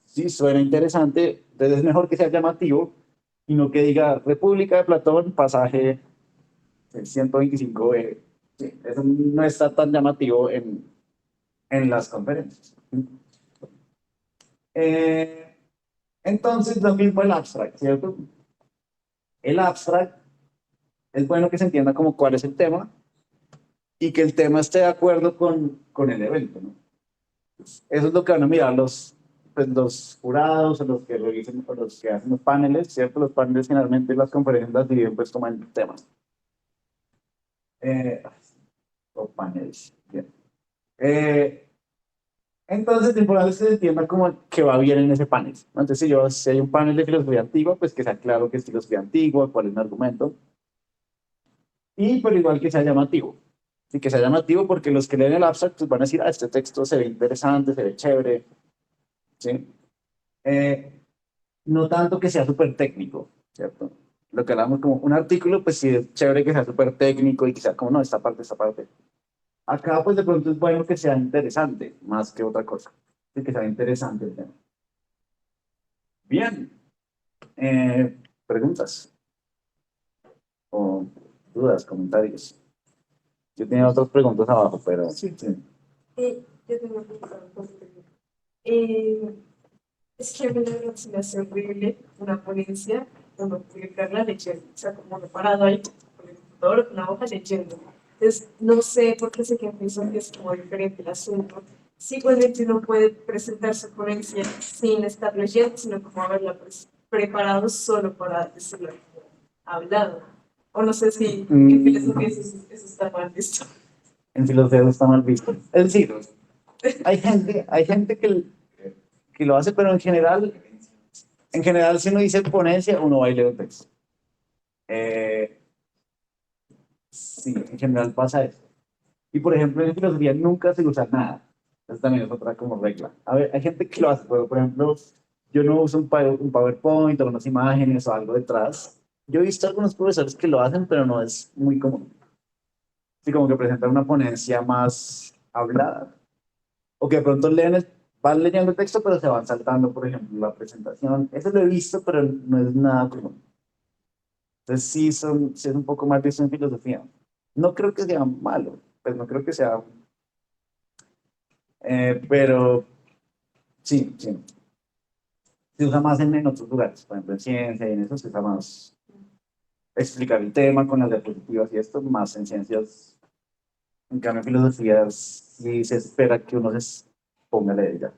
sí, suena interesante, entonces es mejor que sea llamativo y no que diga República de Platón, pasaje 125B. Sí, eso no está tan llamativo en las conferencias. Eh, entonces, lo mismo el abstract, ¿cierto? El abstract es bueno que se entienda como cuál es el tema y que el tema esté de acuerdo con el evento, ¿no? Eso es lo que van a mirar pues, los jurados o los que revisen o los que hacen los paneles, ¿cierto? Los paneles generalmente las conferencias las dividen pues como en temas. Eh, o paneles, bien. Entonces, lo importante es que se entienda como que va bien en ese panel, ¿no? Entonces, si hay un panel de filosofía antigua, pues que sea claro que es filosofía antigua, cuál es el argumento, y por igual que sea llamativo. Y que sea llamativo porque los que leen el abstract pues, van a decir, ah, este texto se ve interesante, se ve chévere, ¿sí? No tanto que sea súper técnico, ¿cierto? Lo que hablamos como un artículo, pues sí es chévere que sea súper técnico y que sea como, no, esta parte, esta parte. Acá, pues de pronto es bueno que sea interesante, más que otra cosa. Sí, que sea interesante el tema. Bien. ¿Preguntas? ¿O dudas, comentarios? Yo tenía otras preguntas abajo, pero sí, sí. Yo tengo una pregunta. Eh, es que a mí la verdad se me hace horrible una ponencia, uno publicarla leyendo, o sea, como uno parado ahí con el computador, una hoja leyendo. Entonces, no sé por qué sé que pienso que es como diferente el asunto. Sí, igualmente uno puede presentar su ponencia sin estar leyendo, sino como haberla preparado solo para decirlo como hablado. O no sé si en filosofía eso está mal visto. En filosofía está mal visto. Es decir, hay gente que lo hace, pero en general, si uno dice ponencia, uno va y lee un texto. Sí, en general pasa eso. Y por ejemplo, en filosofía nunca se usa nada. Eso también es otra como regla. A ver, hay gente que lo hace, pero por ejemplo, yo no uso un PowerPoint o unas imágenes o algo detrás. Yo he visto algunos profesores que lo hacen, pero no es muy común. Sí, como que presentan una ponencia más hablada. O que de pronto van leyendo el texto, pero se van saltando, por ejemplo, la presentación. Eso lo he visto, pero no es nada común. Entonces sí es un poco más visto en filosofía. No creo que sea malo, pues no creo que sea, pero sí, sí. Se usa más en otros lugares, por ejemplo en ciencia y en eso se usa más explicar el tema con las diapositivas y esto, más en ciencias. En cambio en filosofía sí se espera que uno se ponga a leer ya.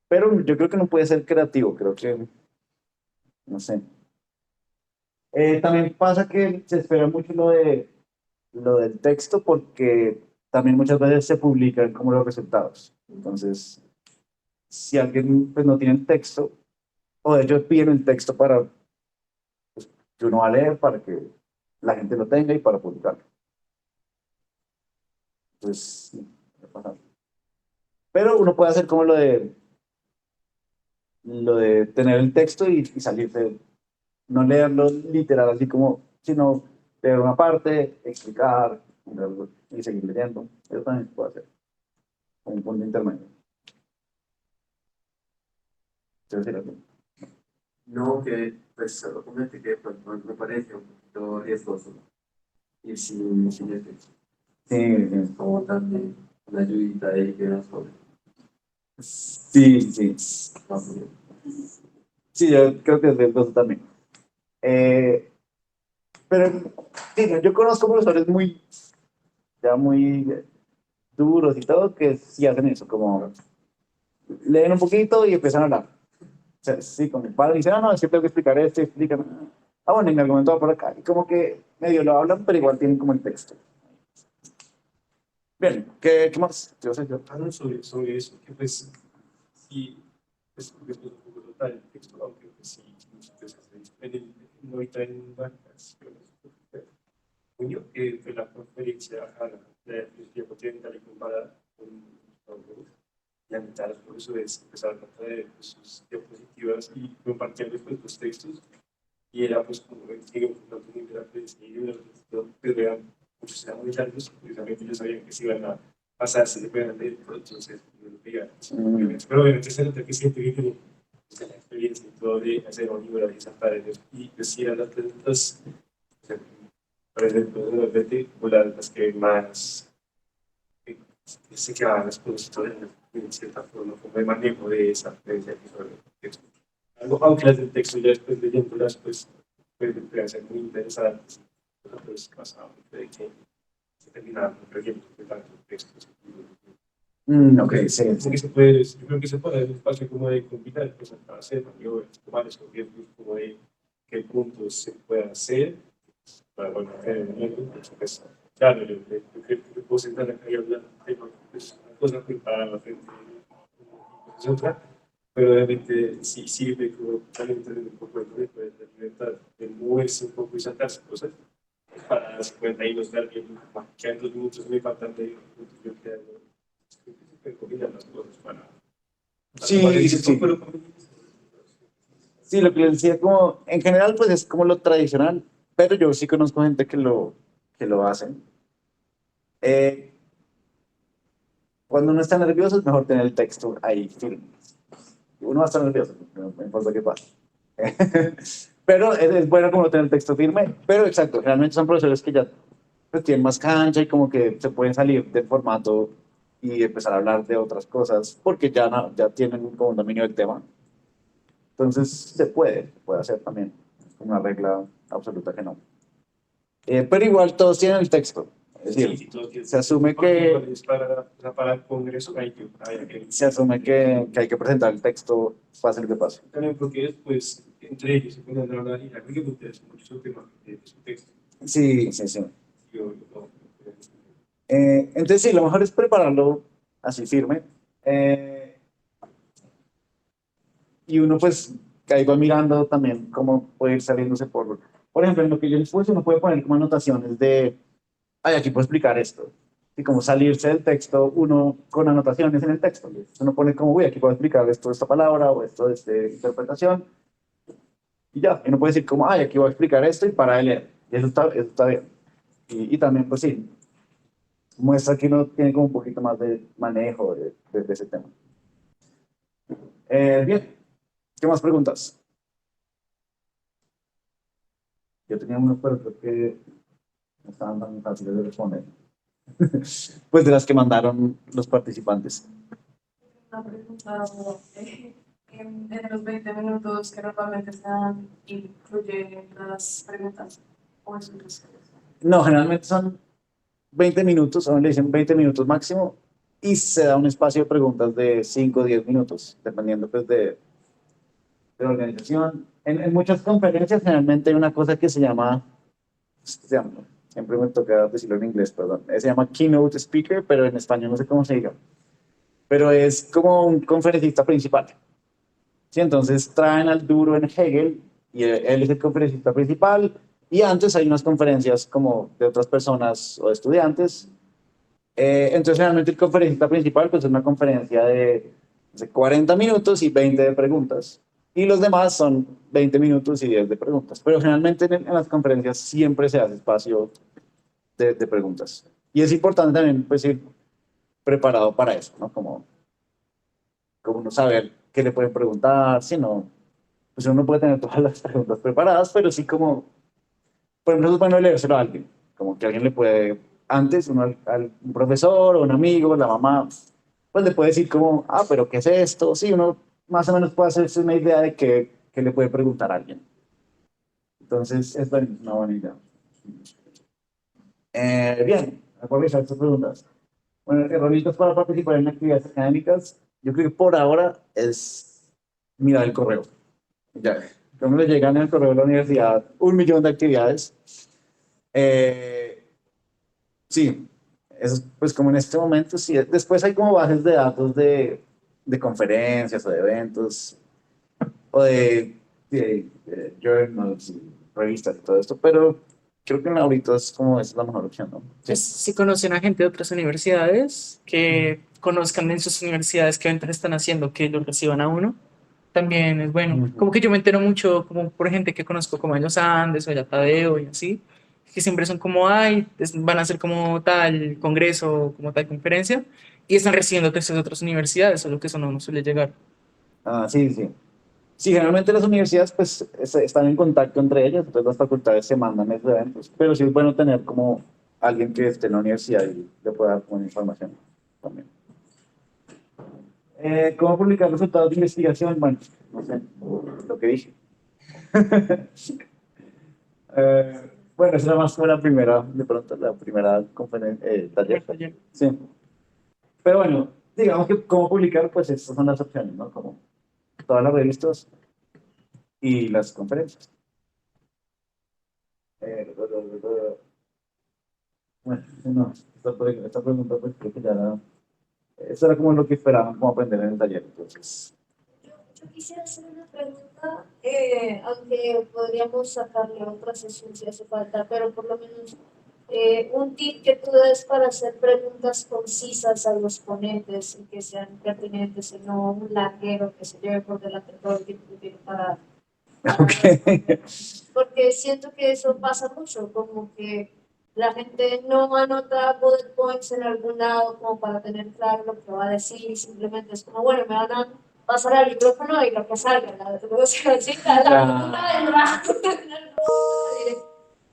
Pero yo creo que no puede ser creativo, creo que, no sé. También pasa que se espera mucho lo del texto porque también muchas veces se publican como los resultados. Entonces, si alguien pues, no tiene el texto, o de hecho piden el texto para que uno va a leer, para que la gente lo tenga y para publicarlo. Entonces, sí, puede pasar. Pero uno puede hacer como lo de tener el texto y salirse, no leerlo literal así como, sino leer una parte, explicar y seguir leyendo. Eso también se puede hacer, como un punto intermedio. Entonces, sí, No, que pues solo comenté que pues, me parece un poquito riesgoso ir sin el texto. sí, sí. Como también una ayudita ahí que nos sobre. Sí, sí. Vamos bien. Sí, yo creo que es riesgoso también. Pero sí, no, yo conozco profesores muy duros y todo que sí hacen eso, como leen un poquito y empiezan a hablar. O sea, sí, con el padre dice, no, es que tengo que explicar esto, y explican. Ah, bueno, y mi argumento va por acá. Y como que medio lo hablan, pero igual tienen como el texto. Bien, ¿qué más? Yo sé, yo. Hablan sobre eso, que pues sí, pues porque es un poco total el texto, aunque pues sí, muchas veces no ahorita en bancas, pero junio, fue la conferencia de filosofía continental y comparada con los y a mitad de los profesores empezaron a traer pues, sus diapositivas y compartían después los textos y era pues como digamos, una opinión de la prensa y de los textos que vean muchos eran muy largos, precisamente ellos sabían que se iban a pasarse de leer productos privados. Mm. Pero obviamente se nota que siente que tiene la experiencia y todo de hacer un libro y saltar y decir a las preguntas, por ejemplo, las que más se quedaban expuestos en cierta forma, como de manejo de esa experiencia sobre el texto. Aunque las del texto ya después leyéndolas, pues pueden ser muy interesantes, pero pues pasaba de que se terminaban perdiendo de tanto texto. Ok, sí. Como que se puede, yo creo que se puede dar un espacio como de combinar cosas para hacer, yo tomar esos riesgos como de qué puntos se puede hacer para bueno, pues, claro, yo creo que puedo sentar acá y hablar de pues, una cosa preparada frente a otra, pero obviamente sí sirve como también tener un poco de libertad de moverse un poco y saltarse cosas para darse cuenta y no estar bien, quedan 2 minutos muy faltan de yo quedo, creo que se pueden combinar las cosas para Sí, tomar el sí, tiempo, sí. pero Sí, lo que les decía, como, en general, pues es como lo tradicional, pero yo sí conozco gente que lo hacen. Eh, Cuando uno está nervioso es mejor tener el texto ahí firme. Uno va a estar nervioso, no importa qué pase. Pero es bueno como tener el texto firme, pero exacto, generalmente son profesores que ya pues, tienen más cancha y como que se pueden salir del formato y empezar a hablar de otras cosas, porque ya, ya tienen como un dominio del tema. Entonces se puede hacer también. Es como una regla absoluta que no. Pero igual todos tienen el texto. Es sí, decir, sí, todo tiene se asume que, para el Congreso hay que se asume que hay que presentar el texto, pase lo que pase. también porque después entre ellos se pueden hablar y la que me interesa mucho su tema de su texto. Sí, sí, sí. Yo, no, Entonces, sí, lo mejor es prepararlo así firme. Eh, y uno, pues, que ahí va mirando también cómo puede ir saliéndose por ejemplo, en lo que yo les puse, uno puede poner como anotaciones de, ay, aquí puedo explicar esto. Y como salirse del texto, uno con anotaciones en el texto. Uno pone como, uy, aquí puedo explicar esto de esta palabra o esto de esta interpretación. Y ya, y uno puede decir como, ay, aquí voy a explicar esto y para de leer. Y eso está bien. Y también, pues sí, muestra que uno tiene como un poquito más de manejo de ese tema. Bien, ¿qué más preguntas? Yo tenía unos, pero creo que no estaban tan fáciles de responder. Pues de las que mandaron los participantes. Una pregunta, en los 20 minutos que normalmente se dan, incluye las preguntas o es un respuesta. No, generalmente son 20 minutos, o le dicen 20 minutos máximo, y se da un espacio de preguntas de 5 o 10 minutos, dependiendo pues de la organización. En muchas conferencias generalmente hay una cosa que se llama, siempre me toca decirlo en inglés, perdón, se llama keynote speaker, pero en español no sé cómo se diga, pero es como un conferencista principal. ¿Sí? Entonces traen al duro en Hegel y él es el conferencista principal y antes hay unas conferencias como de otras personas o de estudiantes. Entonces realmente el conferencista principal pues es una conferencia de 40 minutos y 20 de preguntas. Y los demás son 20 minutos y 10 de preguntas. Pero generalmente en las conferencias siempre se hace espacio de preguntas. Y es importante también pues ir preparado para eso, ¿no? Como no saber qué le pueden preguntar, sino pues uno puede tener todas las preguntas preparadas, pero sí como, por ejemplo, es bueno leérselo a alguien, como que alguien le puede, antes uno un profesor o un amigo, la mamá, pues le puede decir como, ah, pero ¿qué es esto? Sí, uno más o menos puede hacerse una idea de qué le puede preguntar a alguien. Entonces, es una buena idea. Bien, voy a revisar estas preguntas. Bueno, herramientas para participar en actividades académicas, yo creo que por ahora es mirar el correo. Ya, como le llegan en el correo de la universidad 1 millón de actividades. Eh, sí, eso es pues como en este momento, sí. Después hay como bases de datos de conferencias o de eventos o de journals y revistas y todo esto, pero creo que ahorita es como es la mejor opción, ¿no? Sí. Pues, si conocen a gente de otras universidades, que conozcan en sus universidades qué eventos están haciendo, que los reciban a uno, también es bueno. Ujú. Como que yo me entero mucho, como por gente que conozco como en los Andes o en Tadeo y así, que siempre son como, ay, van a hacer como tal congreso, como tal conferencia, y están recibiendo textos de otras universidades, solo que eso no nos suele llegar. Ah, sí, sí. Sí, generalmente las universidades pues están en contacto entre ellas, entonces las facultades se mandan esos eventos, pero sí es bueno tener como alguien que esté en la universidad y le pueda dar como información también. ¿Cómo publicar resultados de investigación? Bueno, no sé, lo que dije. Bueno, esa era más como la primera, de pronto, la primera conferencia, taller. Sí. Pero bueno, digamos que cómo publicar, pues estas son las opciones, ¿no? Como todas las revistas y las conferencias. Eh, bueno, no, esta pregunta pues creo que ya era, eso era como lo que esperaban como aprender en el taller, entonces. Yo quisiera hacer una pregunta, aunque podríamos sacarle otra sesión si hace falta, pero por lo menos un tip que tú des para hacer preguntas concisas a los ponentes y que sean pertinentes y no un larguero que se lleve por delante todo el tiempo que tiene para Ok. responder. Porque siento que eso pasa mucho, como que la gente no anota bullet points en algún lado como para tener claro lo que va a decir y simplemente es como, bueno, me van a pasar al micrófono y lo que salga, o sea, sí,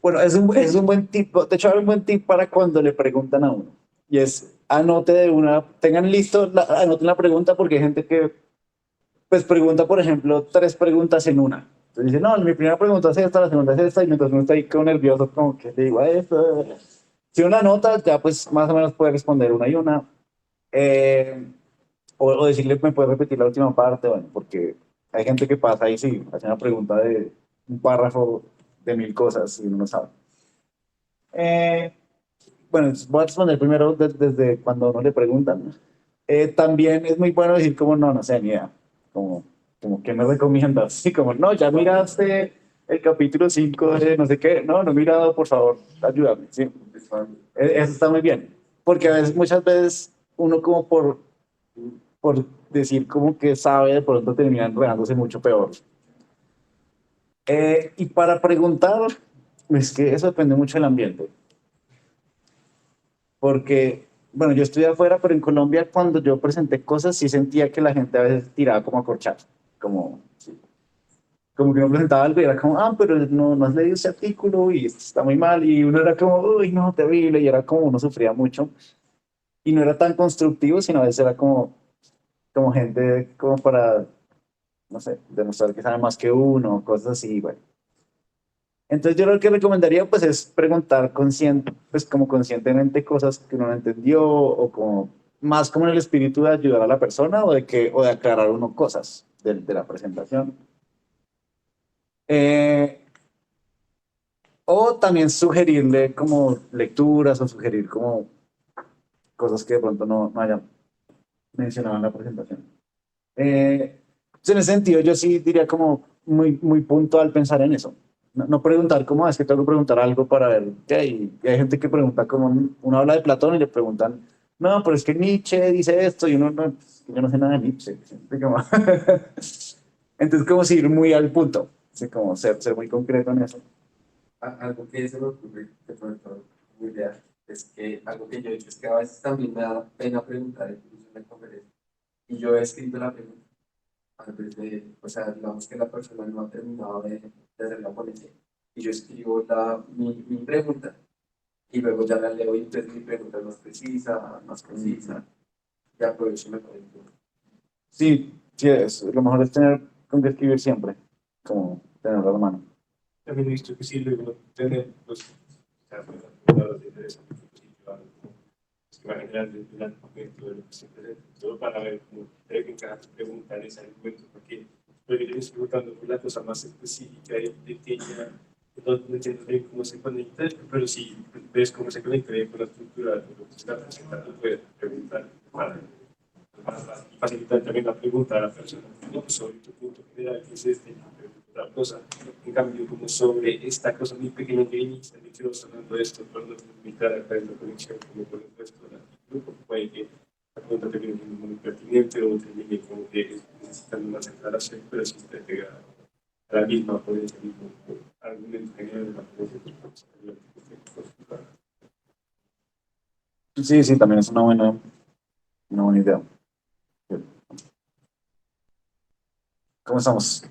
Bueno, es un buen tip, de hecho, hay un buen tip para cuando le preguntan a uno. Y es, anote de una, tengan listo, anoten la pregunta porque hay gente que, pues, pregunta, por ejemplo, 3 preguntas en una. Entonces dice, no, mi primera pregunta es esta, la segunda es esta, y mientras uno está ahí como nervioso, como que le digo a esto. Si una nota, ya pues más o menos puede responder una y una. Eh, o decirle, me puede repetir la última parte, bueno, porque hay gente que pasa ahí, sí, hace una pregunta de un párrafo de 1000 cosas y uno no sabe. Eh, bueno, voy a responder primero desde cuando uno le preguntan. También es muy bueno decir como, no, no sé, ni idea. Como, como ¿qué me recomiendas? Sí, como, no, ya miraste el capítulo 5 de no sé qué. No, no he mirado, por favor, ayúdame. Sí, eso está muy bien. Porque a veces, muchas veces, uno como por decir como que sabe, de pronto termina enredándose mucho peor. Y para preguntar, es que eso depende mucho del ambiente. Porque, bueno, yo estudié afuera, pero en Colombia cuando yo presenté cosas sí sentía que la gente a veces tiraba como a corchar, como, sí, como que uno presentaba algo y era como, ah, pero no, no has leído ese artículo y esto está muy mal, y uno era como, uy, no, terrible, y era como uno sufría mucho, y no era tan constructivo, sino a veces era como, como gente como para, no sé, demostrar que sabe más que uno, cosas así, bueno. Entonces yo lo que recomendaría pues es preguntar pues como conscientemente cosas que uno no entendió o como más como en el espíritu de ayudar a la persona o de aclarar uno cosas de la presentación. Eh, o también sugerirle como lecturas o sugerir como cosas que de pronto no hayan mencionado en la presentación. Pues en ese sentido yo sí diría como muy puntual pensar en eso. No preguntar cómo es que tengo que preguntar algo para ver qué hay. Y hay gente que pregunta como uno habla de Platón y le preguntan, no, pero es que Nietzsche dice esto y uno no, pues, yo no sé nada de Nietzsche. Siempre como- Entonces como si ir muy al punto, así como ser muy concreto en eso. Algo que se me ocurre de pronto, muy idea, es que algo que yo he hecho es que a veces también me da pena preguntar incluso en la conferencia. Y yo he escrito la pregunta antes de, o sea, digamos que la persona no ha terminado de hacer la ponencia. Y yo escribo mi pregunta y luego ya la leo y entonces mi pregunta es más precisa, y aprovecho y me conecto. Sí, sí, lo mejor es tener con qué escribir siempre, como tenerlo a la mano. También he visto que sirve uno tener los datos de interés en el sitio, algo que va a generar durante el momento de lo que se presenta, todo para ver cómo técnicas, preguntar ese argumento, porque yo estoy preguntando por la cosa más específica y pequeña, no entiendo bien cómo se conecta, pero si ves cómo se conecta bien con la estructura de lo que se está presentando, puedes preguntar para y facilitar también la pregunta a la persona, ¿no? Sobre tu punto general, que es este, otra cosa. En cambio, como sobre esta cosa muy pequeña que inicia, me quedo sonando esto, pero no permitir acá en la conexión como con el resto del grupo, puede que la pregunta termine siendo muy pertinente o termine como que necesitando más aclaración, pero si te pega a la misma ponencia, al mismo argumento general de la ponencia, pues, Sí, sí, también es una buena idea. ¿Cómo estamos?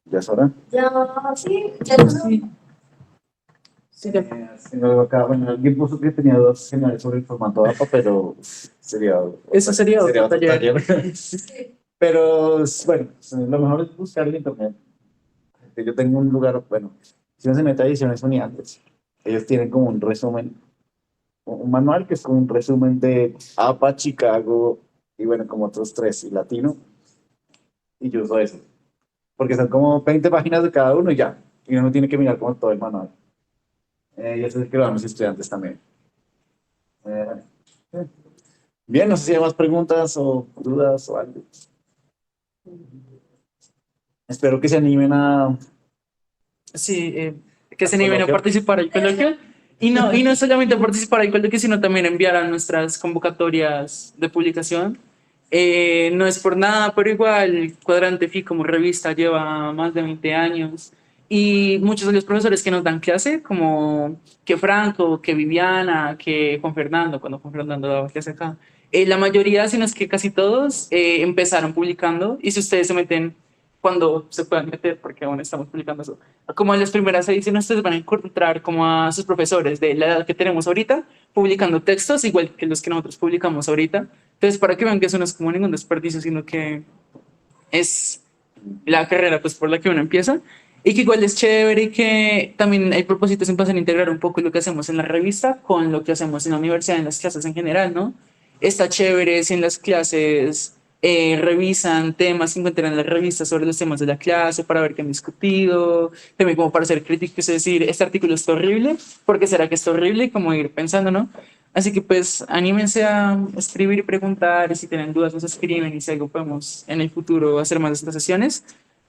¿Ya es hora? Ya, sí, ya no. Sí. Sí, ya. Tengo algo acá. Bueno, alguien puso que tenía dudas generales sobre el formato APA, pero Eso sería otro otro taller. Pero bueno, lo mejor es buscar en internet. Yo tengo un lugar, bueno, si uno se mete a Ediciones Uniantes, ellos tienen como un resumen, un manual que es como un resumen de APA, Chicago y bueno, como otros tres, y Latino, y yo uso eso, porque son como 20 páginas de cada uno y ya, y uno no tiene que mirar como todo el manual. Y eso es el que lo dan los estudiantes también. Eh, Bien, no sé si hay más preguntas o dudas o algo. Espero que se animen a... Sí, que se ¿Al animen a coloquio? participar al coloquio. Y no solamente a participar al coloquio, sino también enviar a nuestras convocatorias de publicación. No es por nada, pero igual Cuadrante FI como revista lleva más de 20 años y muchos de los profesores que nos dan clase, como que Franco, que Viviana, que Juan Fernando, cuando Juan Fernando daba clase acá, la mayoría, si no es que casi todos, empezaron publicando y si ustedes se meten cuando se puedan meter, porque aún estamos publicando eso, como en las primeras ediciones, ustedes van a encontrar como a sus profesores de la edad que tenemos ahorita, publicando textos igual que los que nosotros publicamos ahorita. Entonces, para que vean que eso no es como ningún desperdicio, sino que es la carrera pues por la que uno empieza y que igual es chévere y que también hay propósitos en pasar a integrar un poco lo que hacemos en la revista con lo que hacemos en la universidad, en las clases en general, ¿no? Está chévere si en las clases revisan temas que encuentran en la revista sobre los temas de la clase para ver qué han discutido, también como para ser críticos, es decir, este artículo está horrible, ¿por qué será que está horrible? Y como ir pensando, ¿no? Así que pues anímense a escribir y preguntar y si tienen dudas nos escriben y si algo podemos en el futuro hacer más de estas sesiones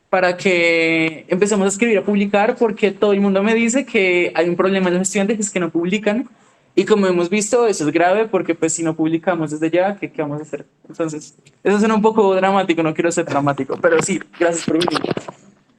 para que empecemos a escribir, a publicar, porque todo el mundo me dice que hay un problema en los estudiantes que es que no publican y como hemos visto eso es grave porque pues si no publicamos desde ya, ¿qué vamos a hacer? Entonces, eso suena un poco dramático, no quiero ser dramático, pero sí, gracias por venir.